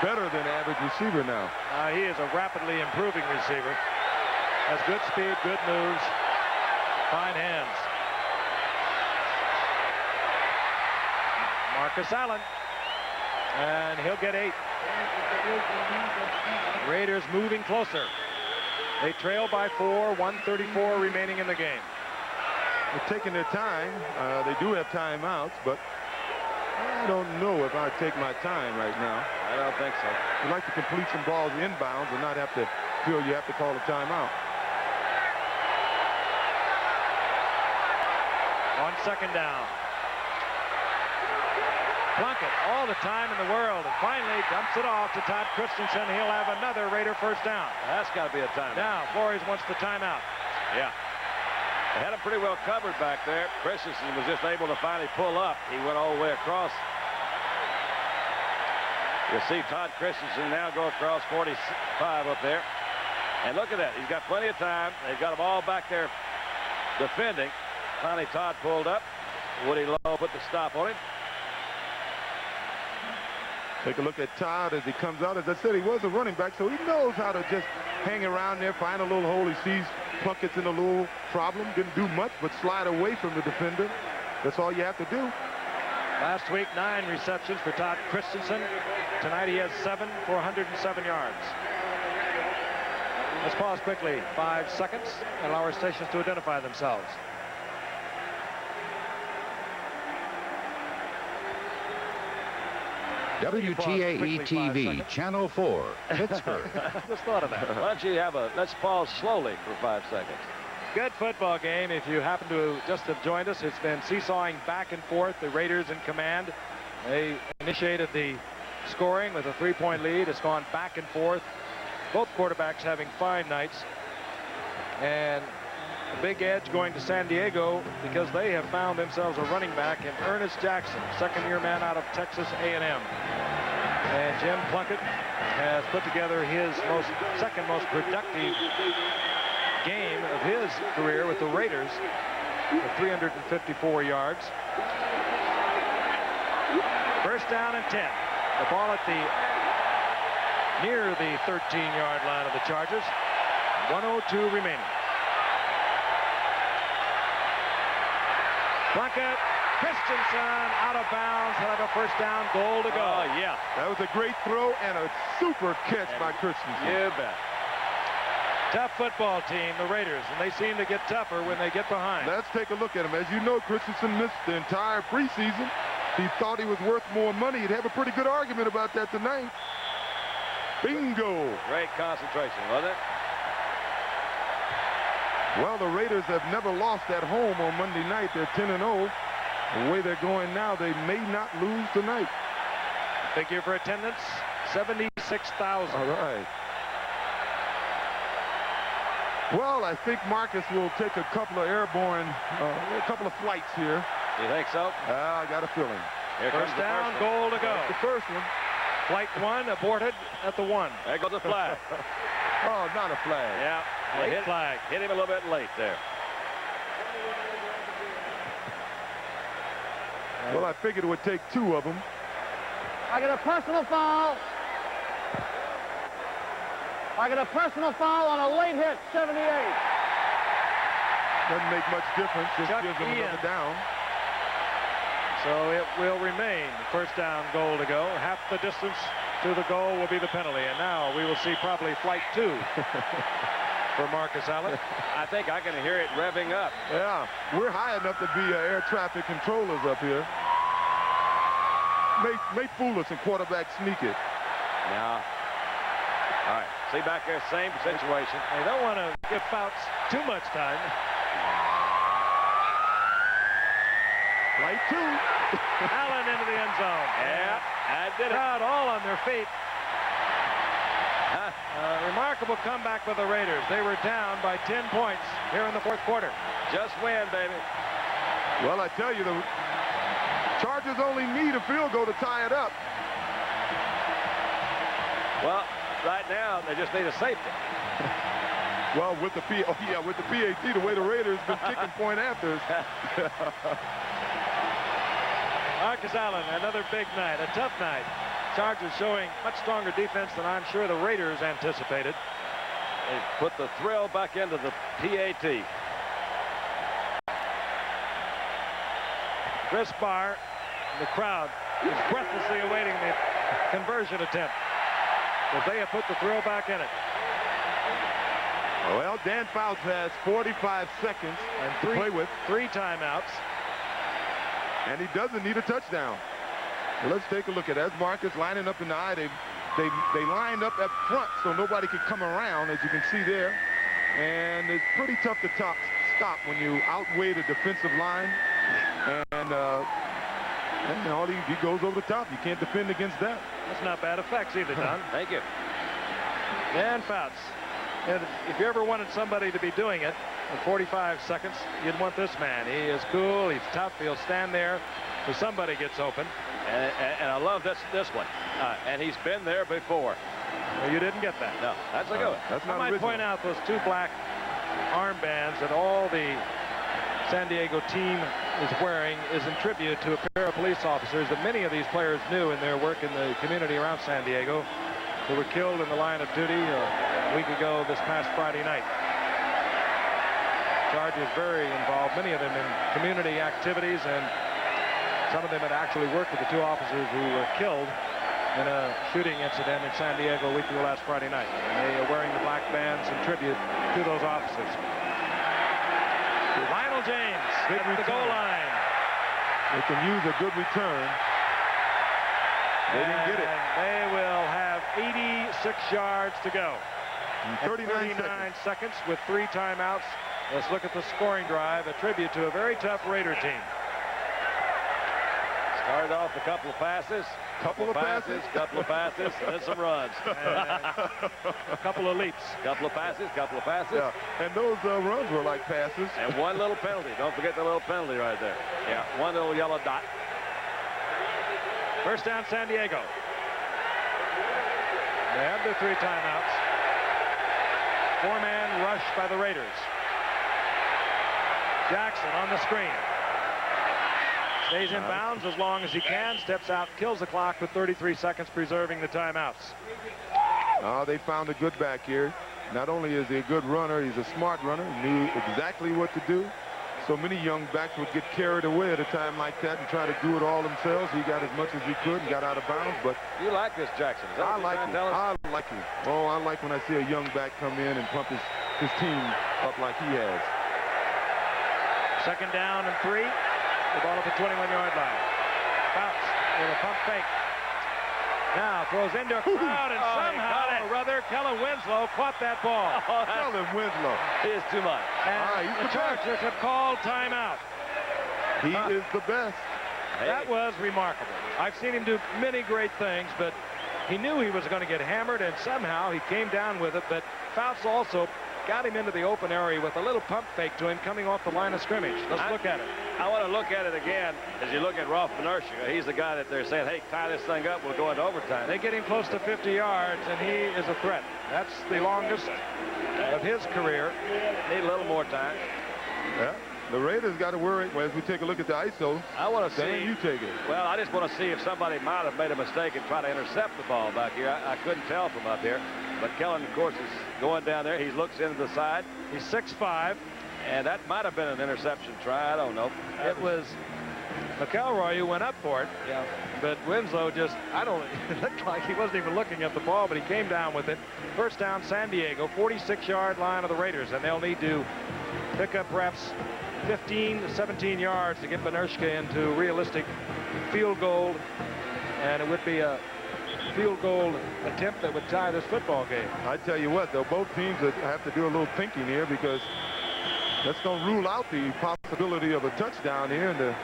better than average receiver now. He is a rapidly improving receiver. Has good speed, good moves, fine hands. Marcus Allen, and he'll get 8. Raiders moving closer. They trail by 4, 1:34 remaining in the game. They're taking their time. They do have timeouts, but I don't know if I'd take my time right now. I don't think so. You like to complete some balls inbounds and not have to feel you have to call a timeout. On 2nd down. Plunkett, all the time in the world, and finally dumps it off to Todd Christensen. He'll have another Raider 1st down. That's got to be a timeout. Now, Flores wants the timeout. Yeah. They had him pretty well covered back there. Christensen was just able to finally pull up. He went all the way across. You'll see Todd Christensen now go across 45 up there. And look at that. He's got plenty of time. They've got them all back there defending. Finally, Todd pulled up. Woody Lowe put the stop on him. Take a look at Todd as he comes out. As I said, he was a running back, so he knows how to just hang around there, find a little hole. He sees Plunkett's in a little problem. Didn't do much, but slide away from the defender. That's all you have to do. Last week, 9 receptions for Todd Christensen. Tonight, he has 7 for 107 yards. Let's pause quickly. 5 seconds, and allow our stations to identify themselves. WTAE-TV, Channel 4, Pittsburgh. Just thought of that. Why don't you let's pause slowly for 5 seconds. Good football game. If you happen to just have joined us, it's been seesawing back and forth. The Raiders in command. They initiated the scoring with a 3-point lead. It's gone back and forth. Both quarterbacks having fine nights. And a big edge going to San Diego because they have found themselves a running back in Ernest Jackson, 2nd-year man out of Texas A&M. And Jim Plunkett has put together his second most productive game of his career with the Raiders with 354 yards. 1st down and 10. The ball at near the 13-yard line of the Chargers. 1:02 remaining. Plunkett, Christensen out of bounds. He'll have a 1st down, goal to go. Oh, yeah. That was a great throw and a super catch by Christensen. You bet. Tough football team, the Raiders, and they seem to get tougher when they get behind. Let's take a look at him. As you know, Christensen missed the entire preseason. He thought he was worth more money. He'd have a pretty good argument about that tonight. Bingo. Great concentration, wasn't it? Well, the Raiders have never lost at home on Monday night. They're 10-0. The way they're going now, they may not lose tonight. Figure for attendance, 76,000. All right. Well, I think Marcus will take a couple of airborne, a couple of flights here. You think so? I got a feeling. Here comes 1st the down, first one. goal to go. That's the first one. Flight 1 aborted at the 1. There goes the flag. Oh, not a flag. Yeah. Late flag. Hit him a little bit late there. Well, I figured it would take 2 of them. I get a personal foul. I get a personal foul on a late hit, 78. Doesn't make much difference. Just Chuck gives them Ian. another down. So it will remain 1st down, goal to go. Half the distance to the goal will be the penalty. And now we will see probably flight 2 for Marcus Allen. I think I can hear it revving up. Yeah, we're high enough to be air traffic controllers up here. May fool us and quarterback sneak it. Now, all right, see back there, same situation. They don't want to give Fouts too much time. Flight 2. Allen into the end zone. Yeah, I did it. Crowd all on their feet. Remarkable comeback for the Raiders. They were down by 10 points here in the fourth quarter. Just win, baby. Well, I tell you, the Chargers only need a field goal to tie it up. Well, right now, they just need a safety. Well, with the with the PAT, the way the Raiders been kicking point afters. Marcus Allen, another big night, a tough night. Chargers showing much stronger defense than I'm sure the Raiders anticipated. They put the thrill back into the PAT. Chris Barr, the crowd is breathlessly awaiting the conversion attempt, as they have put the thrill back in it. Well, Dan Fouts has 45 seconds to play with. 3 timeouts. And he doesn't need a touchdown. Well, let's take a look at it. As Marcus lining up in the eye, they lined up up front so nobody could come around, as you can see there. And it's pretty tough to stop when you outweigh the defensive line. And all he goes over the top. You can't defend against that. That's not bad effects either, Don. Thank you. Dan Fouts. And if you ever wanted somebody to be doing it in 45 seconds, you'd want this man. He is cool. He's tough. He'll stand there till somebody gets open. And I love this one. And he's been there before. Well, you didn't get that. No, that's a good one. That's not I might original. point out those 2 black armbands that all the San Diego team is wearing is in tribute to a pair of police officers that many of these players knew in their work in the community around San Diego, who were killed in the line of duty a week ago this past Friday night. Chargers very involved, many of them in community activities, and some of them had actually worked with the 2 officers who were killed in a shooting incident in San Diego a week ago last Friday night. And they are wearing the black bands in tribute to those officers. Lionel James at the goal line. They can use a good return. They didn't get it. And they will have 86 yards to go. 39 seconds with 3 timeouts. Let's look at the scoring drive, a tribute to a very tough Raider team. Started off a couple of passes. Couple of passes, and then some runs. A couple of leaps. Couple of passes. Yeah, and those runs were like passes. And one little penalty. Don't forget the little penalty right there. Yeah, one little yellow dot. First down, San Diego. They have their 3 timeouts. 4-man rush by the Raiders. Jackson on the screen. Stays in bounds as long as he can, steps out, kills the clock with 33 seconds, preserving the timeouts. They found a good back here. Not only is he a good runner, he's a smart runner. He knew exactly what to do. So many young backs would get carried away at a time like that and try to do it all themselves. He got as much as he could and got out of bounds. But you like this, Jackson? Is that I like him. I like him. Oh, I like when I see a young back come in and pump his team up like he has. Second down and 3. The ball at the 21-yard line. Fouts with a pump fake. Now throws into a crowd, and somehow or other, Kellen Winslow caught that ball. Kellen Winslow. He is too much. And the Chargers have called timeout. He is the best. That was remarkable. I've seen him do many great things, but he knew he was going to get hammered, and somehow he came down with it. But Fouts also got him into the open area with a little pump fake to him coming off the line of scrimmage. Let's look at it. I want to look at it again. As you look at Rolf Inertia, he's the guy that they're saying, hey, tie this thing up, we'll go into overtime. They get him close to 50 yards, and he is a threat. That's the longest of his career. Need a little more time. Yeah. The Raiders got to worry. Well, as we take a look at the ISO, I want to see. Dan, you take it. Well, I just want to see if somebody might have made a mistake and try to intercept the ball back here. I couldn't tell from up here. But Kellen, of course, is going down there. He looks into the side. He's 6'5". And that might have been an interception try. I don't know. It was McElroy, who went up for it. Yeah. But Winslow just, it looked like he wasn't even looking at the ball, but he came down with it. First down, San Diego, 46-yard line of the Raiders, and they'll need to pick up perhaps 15 to 17 yards to get Benershka into realistic field goal, and it would be a field goal attempt that would tie this football game. I tell you what, though, both teams would have to do a little thinking here, because that's going to rule out the possibility of a touchdown here, and the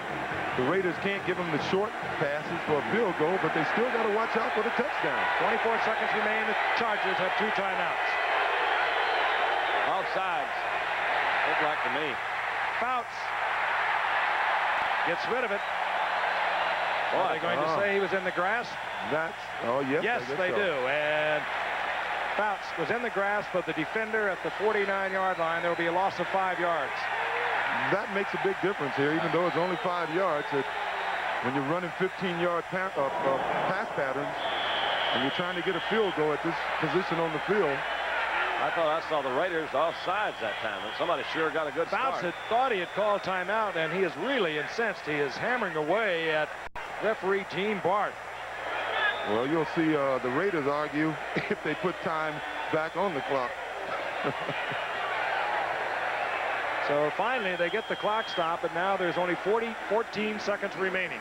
Raiders can't give them the short passes for a field goal, but they still got to watch out for the touchdown. 24 seconds remain. The Chargers have 2 timeouts. Offsides. Looked like to me. Fouts gets rid of it. Are they going to say he was in the grass? Yes. Yes, they do. And Fouts was in the grasp of the defender at the 49-yard line. There will be a loss of 5 yards. That makes a big difference here, even though it's only 5 yards. When you're running 15-yard pass patterns and you're trying to get a field goal at this position on the field. I thought I saw the Raiders offsides that time, and somebody sure got a good Fouts start. had thought he had called timeout, and he is really incensed. He is hammering away at referee Gene Barth. Well, you'll see the Raiders argue if they put time back on the clock. So finally they get the clock stop, and now there's only 14 seconds remaining.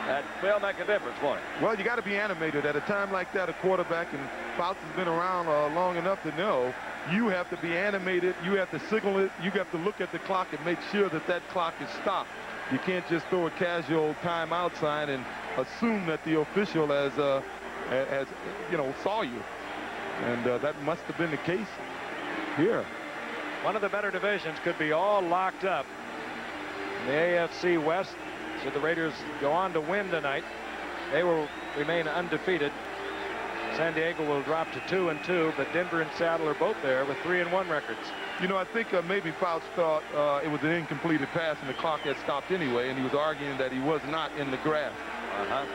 That will make a difference, won't it? Well, you got to be animated at a time like that. A quarterback, and Fouts has been around long enough to know you have to be animated. You have to signal it. You have to look at the clock and make sure that that clock is stopped. You can't just throw a casual timeout sign and assume that the official has saw you. And that must have been the case here. One of the better divisions could be all locked up. In the AFC West, should the Raiders go on to win tonight, they will remain undefeated. San Diego will drop to 2-2, but Denver and Seattle are both there with 3-1 records. You know, I think maybe Fouts thought it was an incompleted pass and the clock had stopped anyway, and he was arguing that he was not in the grass.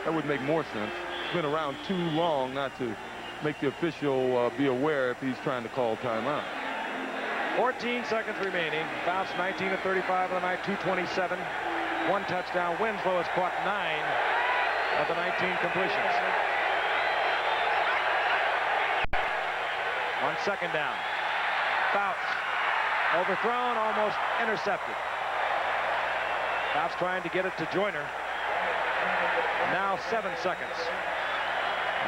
That would make more sense. It's been around too long not to make the official be aware if he's trying to call timeout. 14 seconds remaining. Fouts 19 of 35 of the night, 227. 1 touchdown. Winslow has caught 9 of the 19 completions. 1 second down. Fouts overthrown, almost intercepted. Fouts trying to get it to Joyner. Now 7 seconds.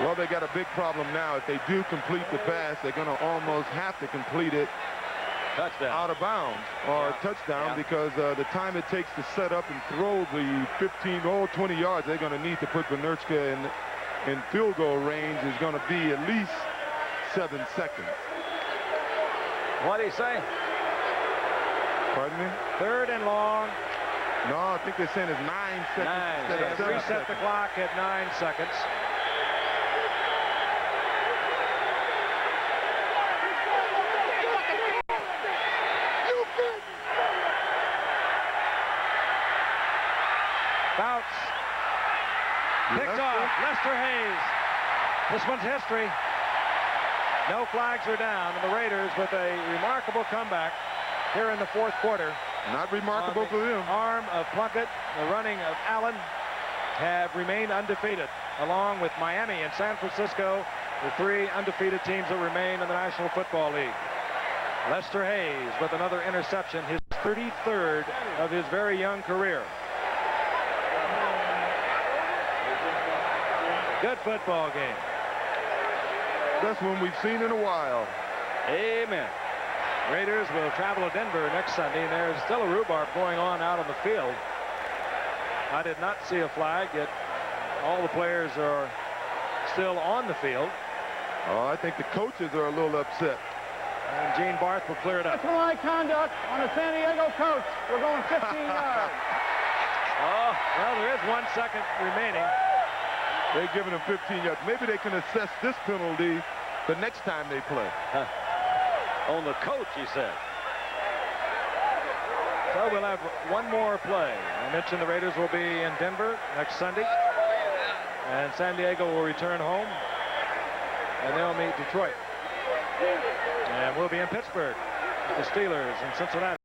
Well, they got a big problem now. If they do complete the pass, they're going to almost have to complete it out of bounds or touchdown, because the time it takes to set up and throw the 15 or 20 yards they're going to need to put Benershka in field goal range is going to be at least 7 seconds. What did he say? Pardon me? 3rd and long. No, I think they're saying it's 9 seconds. They have reset the clock at 9 seconds. Fouts picked off. Lester Hayes. This one's history. No flags are down, and the Raiders with a remarkable comeback here in the 4th quarter. Not remarkable for them. Arm of Plunkett, the running of Allen, have remained undefeated, along with Miami and San Francisco, the 3 undefeated teams that remain in the National Football League. Lester Hayes with another interception, his 33rd of his very young career. Good football game. Best one we've seen in a while. Amen. Raiders will travel to Denver next Sunday, and there's still a rhubarb going on out on the field. I did not see a flag, yet all the players are still on the field. Oh, I think the coaches are a little upset. And Gene Barth will clear it up. Unsportsmanlike conduct on the San Diego coach. We're going 15 yards. Oh, well, there is 1 second remaining. They're giving them 15 yards. Maybe they can assess this penalty the next time they play. On the coach, he said. So we'll have one more play. I mentioned the Raiders will be in Denver next Sunday, and San Diego will return home, and they'll meet Detroit. And we'll be in Pittsburgh with the Steelers in Cincinnati.